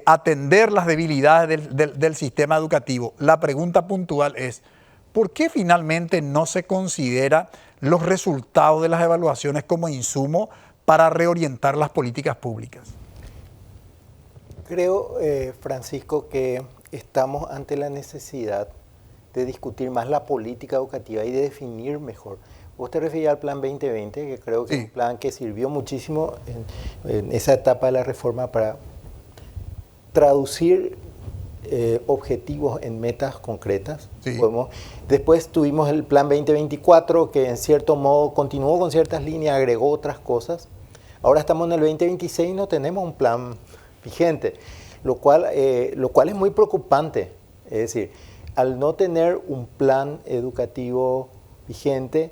atender las debilidades del sistema educativo, la pregunta puntual es, ¿por qué finalmente no se considera los resultados de las evaluaciones como insumo para reorientar las políticas públicas? Creo, Francisco, que estamos ante la necesidad de discutir más la política educativa y de definir mejor. Vos te referías al Plan 2020, que creo que es un plan que sirvió muchísimo en esa etapa de la reforma para traducir objetivos en metas concretas. Después tuvimos el Plan 2024, que en cierto modo continuó con ciertas líneas, agregó otras cosas. Ahora estamos en el 2026 y no tenemos un plan vigente, lo cual es muy preocupante. Es decir, al no tener un plan educativo vigente,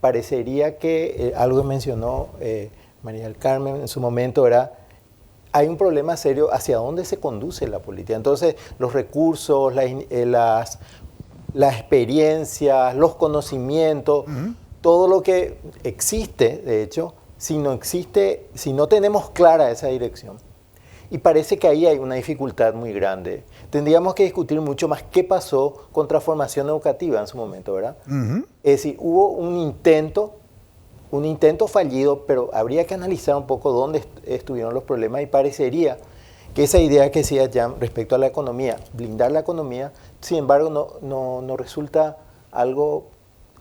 parecería que algo que mencionó María del Carmen en su momento era, hay un problema serio hacia dónde se conduce la política. Entonces, los recursos, las experiencias, los conocimientos, todo lo que existe, de hecho, si no tenemos clara esa dirección. Y parece que ahí hay una dificultad muy grande. Tendríamos que discutir mucho más qué pasó con transformación educativa en su momento, ¿verdad? Es decir, hubo un intento fallido, pero habría que analizar un poco dónde estuvieron los problemas y parecería que esa idea que decía Jan respecto a la economía, blindar la economía, sin embargo no resulta algo,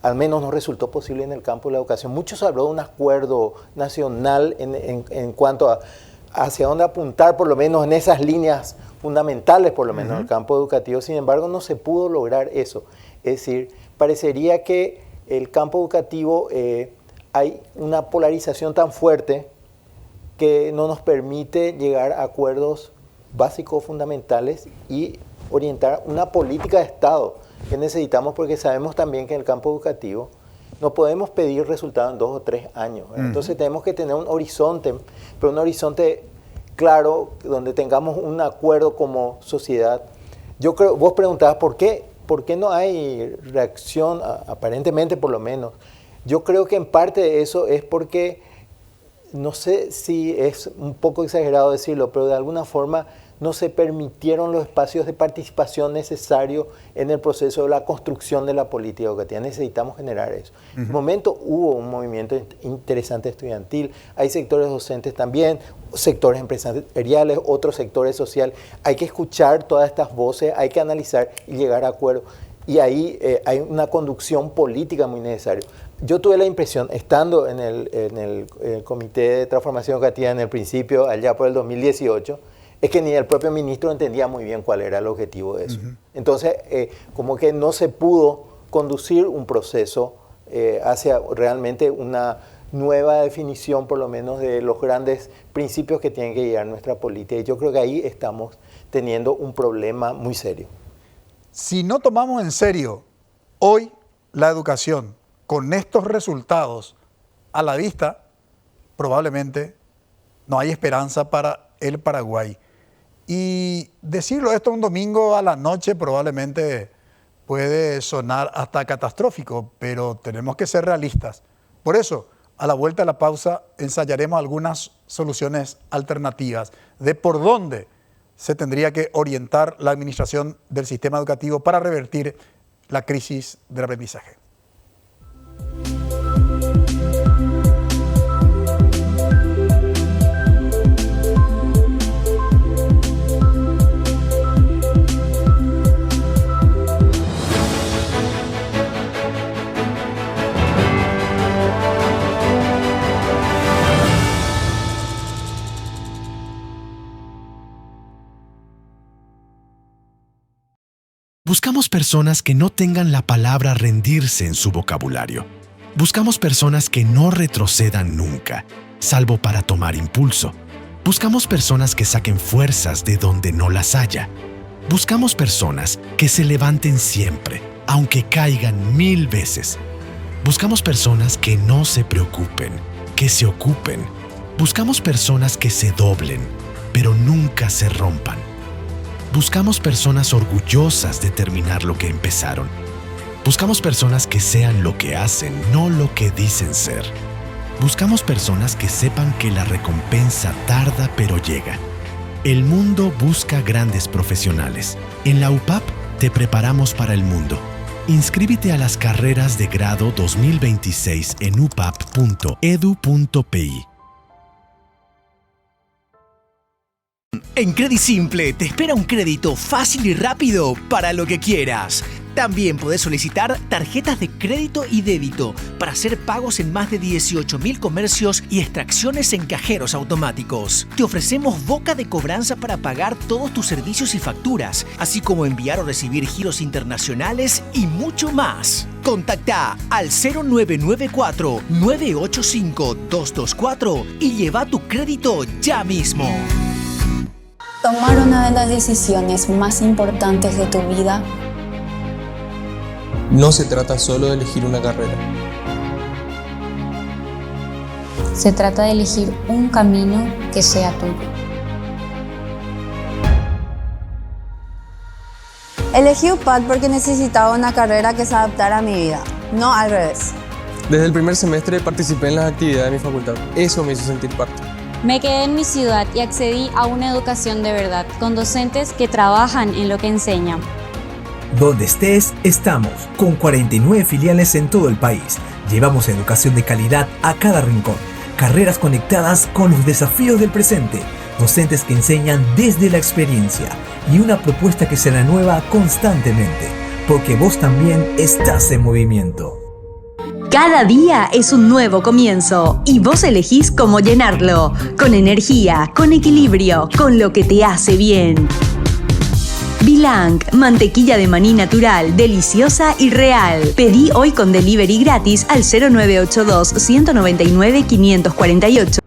al menos no resultó posible en el campo de la educación. Mucho se habló de un acuerdo nacional en cuanto a hacia dónde apuntar, por lo menos en esas líneas fundamentales, por lo menos en el campo educativo. Sin embargo, no se pudo lograr eso. Es decir, parecería que el campo educativo hay una polarización tan fuerte que no nos permite llegar a acuerdos básicos, fundamentales y orientar una política de Estado que necesitamos, porque sabemos también que en el campo educativo no podemos pedir resultados en 2 o 3 años. Entonces tenemos que tener un horizonte, pero un horizonte claro, donde tengamos un acuerdo como sociedad. Yo creo, vos preguntabas ¿por qué no hay reacción, aparentemente por lo menos? Yo creo que en parte de eso es porque, no sé si es un poco exagerado decirlo, pero de alguna forma no se permitieron los espacios de participación necesarios en el proceso de la construcción de la política educativa. Necesitamos generar eso. En un momento hubo un movimiento interesante estudiantil, hay sectores docentes también, sectores empresariales, otros sectores sociales. Hay que escuchar todas estas voces, hay que analizar y llegar a acuerdos. Y ahí hay una conducción política muy necesaria. Yo tuve la impresión, estando en el Comité de Transformación Educativa en el principio, allá por el 2018, es que ni el propio ministro entendía muy bien cuál era el objetivo de eso. Entonces, como que no se pudo conducir un proceso hacia realmente una nueva definición, por lo menos, de los grandes principios que tienen que guiar nuestra política. Y yo creo que ahí estamos teniendo un problema muy serio. Si no tomamos en serio hoy la educación con estos resultados a la vista, probablemente no hay esperanza para el Paraguay. Y decirlo esto un domingo a la noche probablemente puede sonar hasta catastrófico, pero tenemos que ser realistas. Por eso, a la vuelta de la pausa, ensayaremos algunas soluciones alternativas de por dónde se tendría que orientar la administración del sistema educativo para revertir la crisis del aprendizaje. Buscamos personas que no tengan la palabra rendirse en su vocabulario. Buscamos personas que no retrocedan nunca, salvo para tomar impulso. Buscamos personas que saquen fuerzas de donde no las haya. Buscamos personas que se levanten siempre, aunque caigan 1000 veces. Buscamos personas que no se preocupen, que se ocupen. Buscamos personas que se doblen, pero nunca se rompan. Buscamos personas orgullosas de terminar lo que empezaron. Buscamos personas que sean lo que hacen, no lo que dicen ser. Buscamos personas que sepan que la recompensa tarda pero llega. El mundo busca grandes profesionales. En la UPAP te preparamos para el mundo. Inscríbete a las carreras de grado 2026 en upap.edu.pi. En Credisimple te espera un crédito fácil y rápido para lo que quieras. También podés solicitar tarjetas de crédito y débito para hacer pagos en más de 18.000 comercios y extracciones en cajeros automáticos. Te ofrecemos boca de cobranza para pagar todos tus servicios y facturas, así como enviar o recibir giros internacionales y mucho más. Contacta al 0994-985-224 y lleva tu crédito ya mismo. Tomar una de las decisiones más importantes de tu vida no se trata solo de elegir una carrera. Se trata de elegir un camino que sea tuyo. Elegí UPAD porque necesitaba una carrera que se adaptara a mi vida, no al revés. Desde el primer semestre participé en las actividades de mi facultad. Eso me hizo sentir parte. Me quedé en mi ciudad y accedí a una educación de verdad, con docentes que trabajan en lo que enseñan. Donde estés, estamos, con 49 filiales en todo el país. Llevamos educación de calidad a cada rincón, carreras conectadas con los desafíos del presente, docentes que enseñan desde la experiencia y una propuesta que se renueva constantemente, porque vos también estás en movimiento. Cada día es un nuevo comienzo y vos elegís cómo llenarlo, con energía, con equilibrio, con lo que te hace bien. Bilang, mantequilla de maní natural, deliciosa y real. Pedí hoy con delivery gratis al 0982-199-548.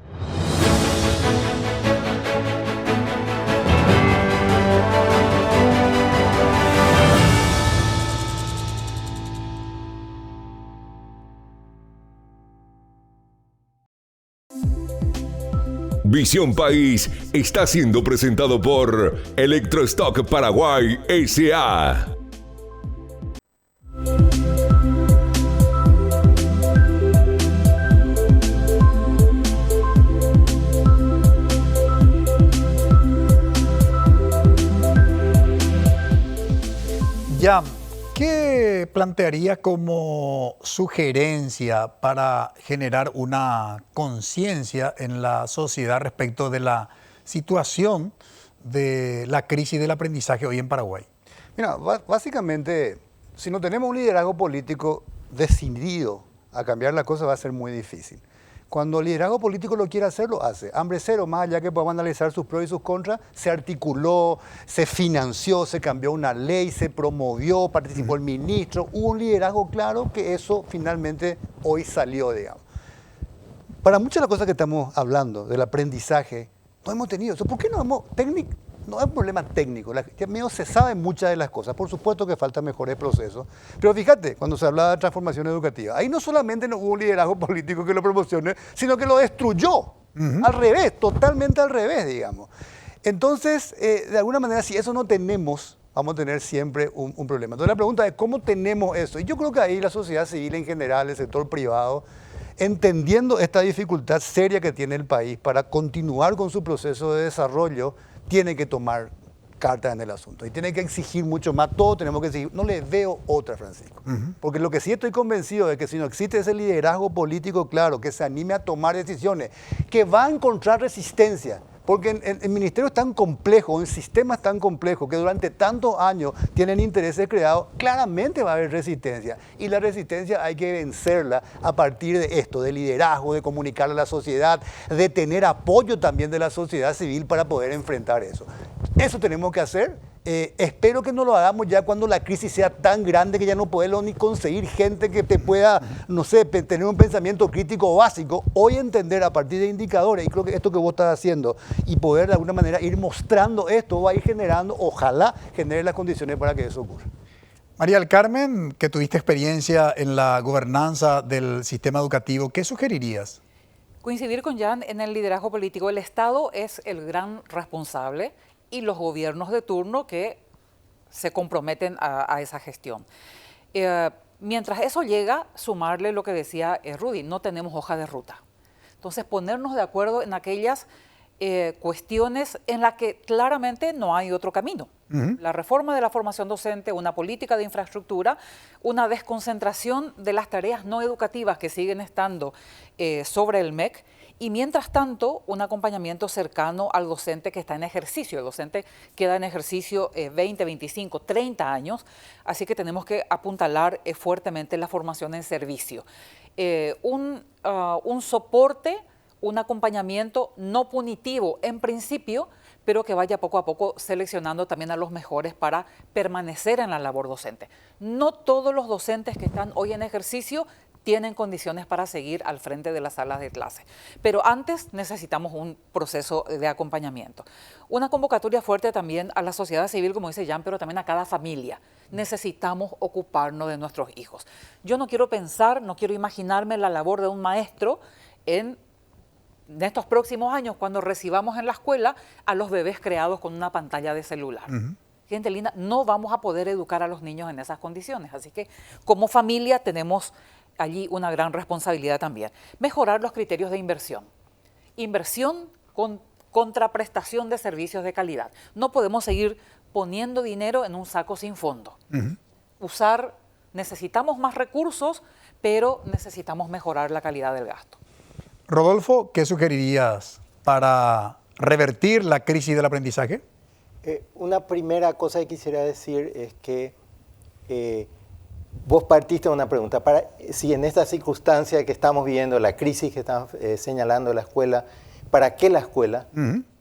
Visión País está siendo presentado por Electrostock Paraguay S.A. Jan, ¿qué plantearía como sugerencia para generar una conciencia en la sociedad respecto de la situación de la crisis del aprendizaje hoy en Paraguay? Mira, básicamente, si no tenemos un liderazgo político decidido a cambiar la cosa, va a ser muy difícil. Cuando el liderazgo político lo quiere hacer, lo hace. Hambre cero, más allá que podamos analizar sus pros y sus contras, se articuló, se financió, se cambió una ley, se promovió, participó el ministro. Hubo un liderazgo claro que eso finalmente hoy salió, digamos. Para muchas de las cosas que estamos hablando, del aprendizaje, no hemos tenido eso. ¿Por qué no hemos técnico? No es un problema técnico, medio se sabe muchas de las cosas, por supuesto que faltan mejores procesos, pero fíjate, cuando se habla de transformación educativa, ahí no solamente no hubo un liderazgo político que lo promocione, sino que lo destruyó, al revés, totalmente al revés, digamos. Entonces, de alguna manera, si eso no tenemos, vamos a tener siempre un problema. Entonces la pregunta es, ¿cómo tenemos eso? Y yo creo que ahí la sociedad civil en general, el sector privado, entendiendo esta dificultad seria que tiene el país para continuar con su proceso de desarrollo, tiene que tomar cartas en el asunto y tiene que exigir mucho más. Todos tenemos que exigir. No le veo otra, Francisco. Porque lo que sí estoy convencido es que si no existe ese liderazgo político claro, que se anime a tomar decisiones, que va a encontrar resistencia. Porque el ministerio es tan complejo, el sistema es tan complejo, que durante tantos años tienen intereses creados, claramente va a haber resistencia. Y la resistencia hay que vencerla a partir de esto, de liderazgo, de comunicarle a la sociedad, de tener apoyo también de la sociedad civil para poder enfrentar eso. Eso tenemos que hacer. Espero que no lo hagamos ya cuando la crisis sea tan grande que ya no podemos ni conseguir gente que te pueda, no sé, tener un pensamiento crítico básico. Hoy entender a partir de indicadores, y creo que esto que vos estás haciendo, y poder de alguna manera ir mostrando esto, va a ir generando, ojalá genere las condiciones para que eso ocurra. María del Carmen, que tuviste experiencia en la gobernanza del sistema educativo, ¿qué sugerirías? Coincidir con Jan en el liderazgo político. El Estado es el gran responsable y los gobiernos de turno que se comprometen a esa gestión. Mientras eso llega, sumarle lo que decía Rudy, no tenemos hoja de ruta. Entonces, ponernos de acuerdo en aquellas cuestiones en las que claramente no hay otro camino. La reforma de la formación docente, una política de infraestructura, una desconcentración de las tareas no educativas que siguen estando sobre el MEC, y mientras tanto, un acompañamiento cercano al docente que está en ejercicio. El docente queda en ejercicio 20, 25, 30 años, así que tenemos que apuntalar fuertemente la formación en servicio. Un soporte, un acompañamiento no punitivo en principio, pero que vaya poco a poco seleccionando también a los mejores para permanecer en la labor docente. No todos los docentes que están hoy en ejercicio tienen condiciones para seguir al frente de las salas de clase. Pero antes necesitamos un proceso de acompañamiento. Una convocatoria fuerte también a la sociedad civil, como dice Jan, pero también a cada familia. Necesitamos ocuparnos de nuestros hijos. Yo no quiero pensar, no quiero imaginarme la labor de un maestro en estos próximos años cuando recibamos en la escuela a los bebés creados con una pantalla de celular. Gente linda, no vamos a poder educar a los niños en esas condiciones. Así que como familia tenemos allí una gran responsabilidad también. Mejorar los criterios de inversión. Inversión con contraprestación de servicios de calidad. No podemos seguir poniendo dinero en un saco sin fondo. Necesitamos más recursos, pero necesitamos mejorar la calidad del gasto. Rodolfo, ¿qué sugerirías para revertir la crisis del aprendizaje? Una primera cosa que quisiera decir es que vos partiste de una pregunta. Si en esta circunstancia que estamos viviendo, la crisis que estamos señalando la escuela, ¿para qué la escuela?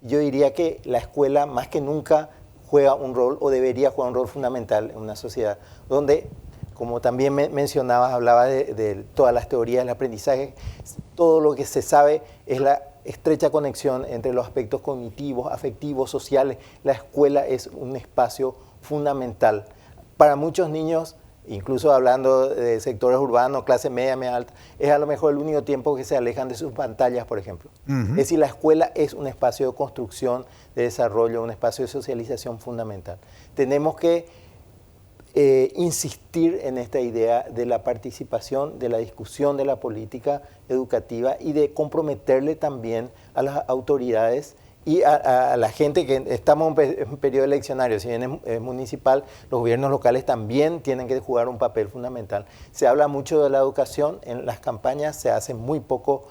Yo diría que la escuela más que nunca juega un rol o debería jugar un rol fundamental en una sociedad donde, como también mencionabas, hablaba de todas las teorías del aprendizaje, todo lo que se sabe es la estrecha conexión entre los aspectos cognitivos, afectivos, sociales. La escuela es un espacio fundamental. Para muchos niños, incluso hablando de sectores urbanos, clase media, media alta, es a lo mejor el único tiempo que se alejan de sus pantallas, por ejemplo. Es decir, la escuela es un espacio de construcción, de desarrollo, un espacio de socialización fundamental. Tenemos que insistir en esta idea de la participación, de la discusión de la política educativa y de comprometerle también a las autoridades y a la gente que estamos en un periodo eleccionario, si bien es municipal, los gobiernos locales también tienen que jugar un papel fundamental. Se habla mucho de la educación, en las campañas se hace muy poco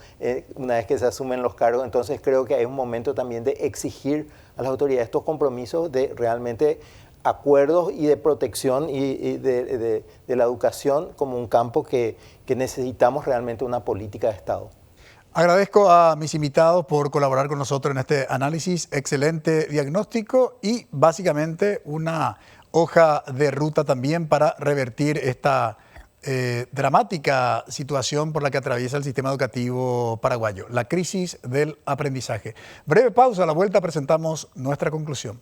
una vez que se asumen los cargos, entonces creo que hay un momento también de exigir a las autoridades estos compromisos de realmente acuerdos y de protección y de la educación como un campo que necesitamos realmente una política de Estado. Agradezco a mis invitados por colaborar con nosotros en este análisis, excelente diagnóstico y básicamente una hoja de ruta también para revertir esta dramática situación por la que atraviesa el sistema educativo paraguayo, la crisis del aprendizaje. Breve pausa, a la vuelta presentamos nuestra conclusión.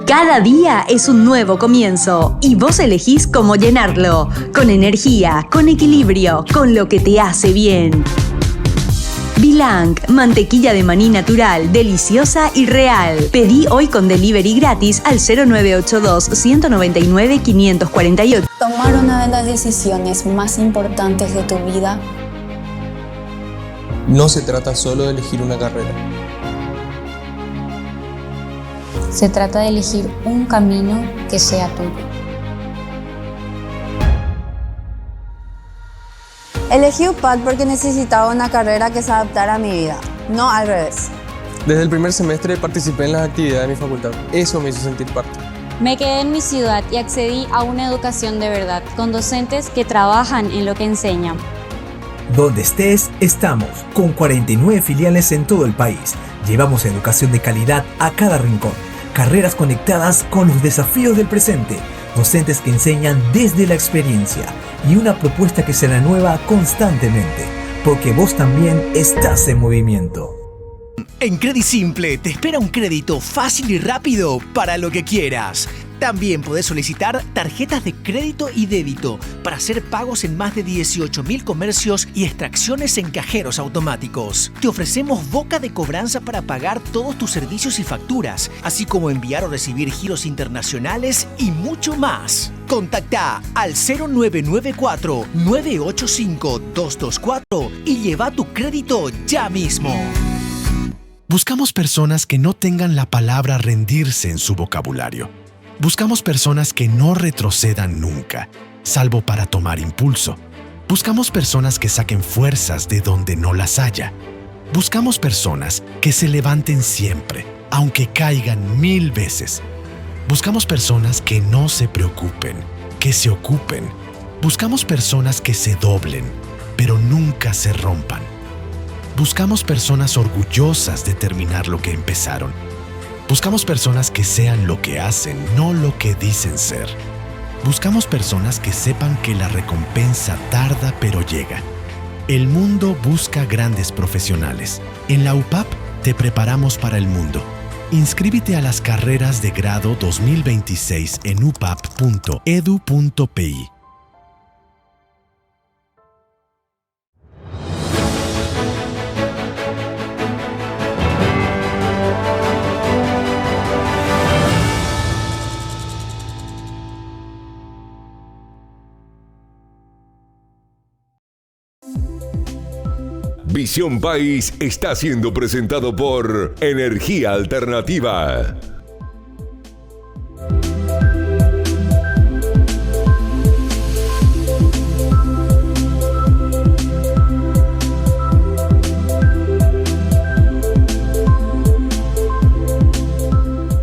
Cada día es un nuevo comienzo y vos elegís cómo llenarlo. Con energía, con equilibrio, con lo que te hace bien. Bilang, mantequilla de maní natural, deliciosa y real. Pedí hoy con delivery gratis al 0982-199-548. Tomar una de las decisiones más importantes de tu vida. No se trata solo de elegir una carrera. Se trata de elegir un camino que sea tuyo. Elegí UPAD porque necesitaba una carrera que se adaptara a mi vida, no al revés. Desde el primer semestre participé en las actividades de mi facultad. Eso me hizo sentir parte. Me quedé en mi ciudad y accedí a una educación de verdad, con docentes que trabajan en lo que enseñan. Donde estés, estamos, con 49 filiales en todo el país. Llevamos educación de calidad a cada rincón. Carreras conectadas con los desafíos del presente, docentes que enseñan desde la experiencia y una propuesta que se renueva constantemente, porque vos también estás en movimiento. En CrediSimple te espera un crédito fácil y rápido para lo que quieras. También podés solicitar tarjetas de crédito y débito para hacer pagos en más de 18.000 comercios y extracciones en cajeros automáticos. Te ofrecemos boca de cobranza para pagar todos tus servicios y facturas, así como enviar o recibir giros internacionales y mucho más. Contacta al 0994-985-224 y lleva tu crédito ya mismo. Buscamos personas que no tengan la palabra rendirse en su vocabulario. Buscamos personas que no retrocedan nunca, salvo para tomar impulso. Buscamos personas que saquen fuerzas de donde no las haya. Buscamos personas que se levanten siempre, aunque caigan 1000 veces. Buscamos personas que no se preocupen, que se ocupen. Buscamos personas que se doblen, pero nunca se rompan. Buscamos personas orgullosas de terminar lo que empezaron. Buscamos personas que sean lo que hacen, no lo que dicen ser. Buscamos personas que sepan que la recompensa tarda pero llega. El mundo busca grandes profesionales. En la UPAP te preparamos para el mundo. Inscríbete a las carreras de grado 2026 en upap.edu.pi. Visión País está siendo presentado por Energía Alternativa.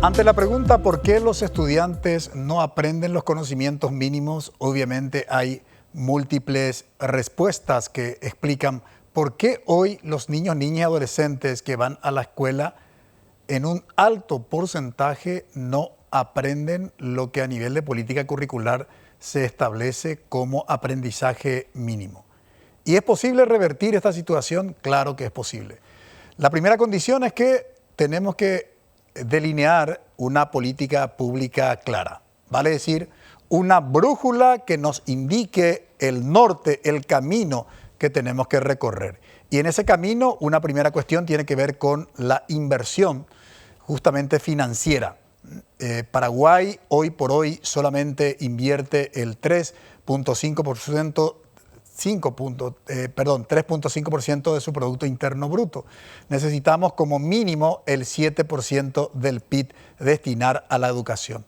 Ante la pregunta ¿por qué los estudiantes no aprenden los conocimientos mínimos? Obviamente hay múltiples respuestas que explican por qué hoy los niños, niñas y adolescentes que van a la escuela en un alto porcentaje no aprenden lo que a nivel de política curricular se establece como aprendizaje mínimo. ¿Y es posible revertir esta situación? Claro que es posible. La primera condición es que tenemos que delinear una política pública clara. Vale decir, una brújula que nos indique el norte, el camino que tenemos que recorrer. Y en ese camino, una primera cuestión tiene que ver con la inversión justamente financiera. Paraguay hoy por hoy solamente invierte el 3.5% de su Producto Interno Bruto. Necesitamos como mínimo el 7% del PIB destinar a la educación.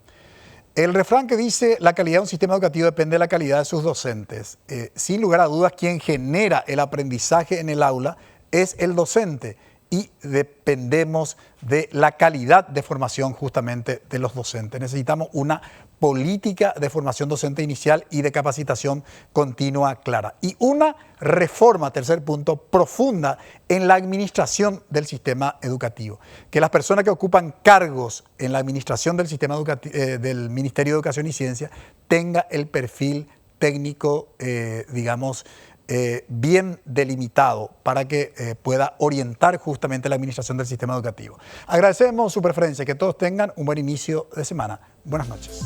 El refrán que dice la calidad de un sistema educativo depende de la calidad de sus docentes. Sin lugar a dudas, quien genera el aprendizaje en el aula es el docente y dependemos de la calidad de formación justamente de los docentes. Necesitamos una política de formación docente inicial y de capacitación continua clara. Y una reforma, tercer punto, profunda en la administración del sistema educativo. Que las personas que ocupan cargos en la administración del sistema educativo, del Ministerio de Educación y Ciencia, tenga el perfil técnico, bien delimitado para que pueda orientar justamente la administración del sistema educativo. Agradecemos su preferencia, que todos tengan un buen inicio de semana. Buenas noches.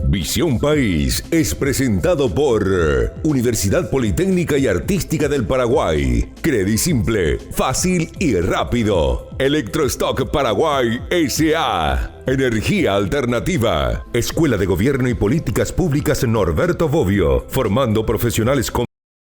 Visión País es presentado por Universidad Politécnica y Artística del Paraguay. Credit Simple, fácil y rápido. Electrostock Paraguay S.A. Energía Alternativa. Escuela de Gobierno y Políticas Públicas Norberto Bobbio, formando profesionales con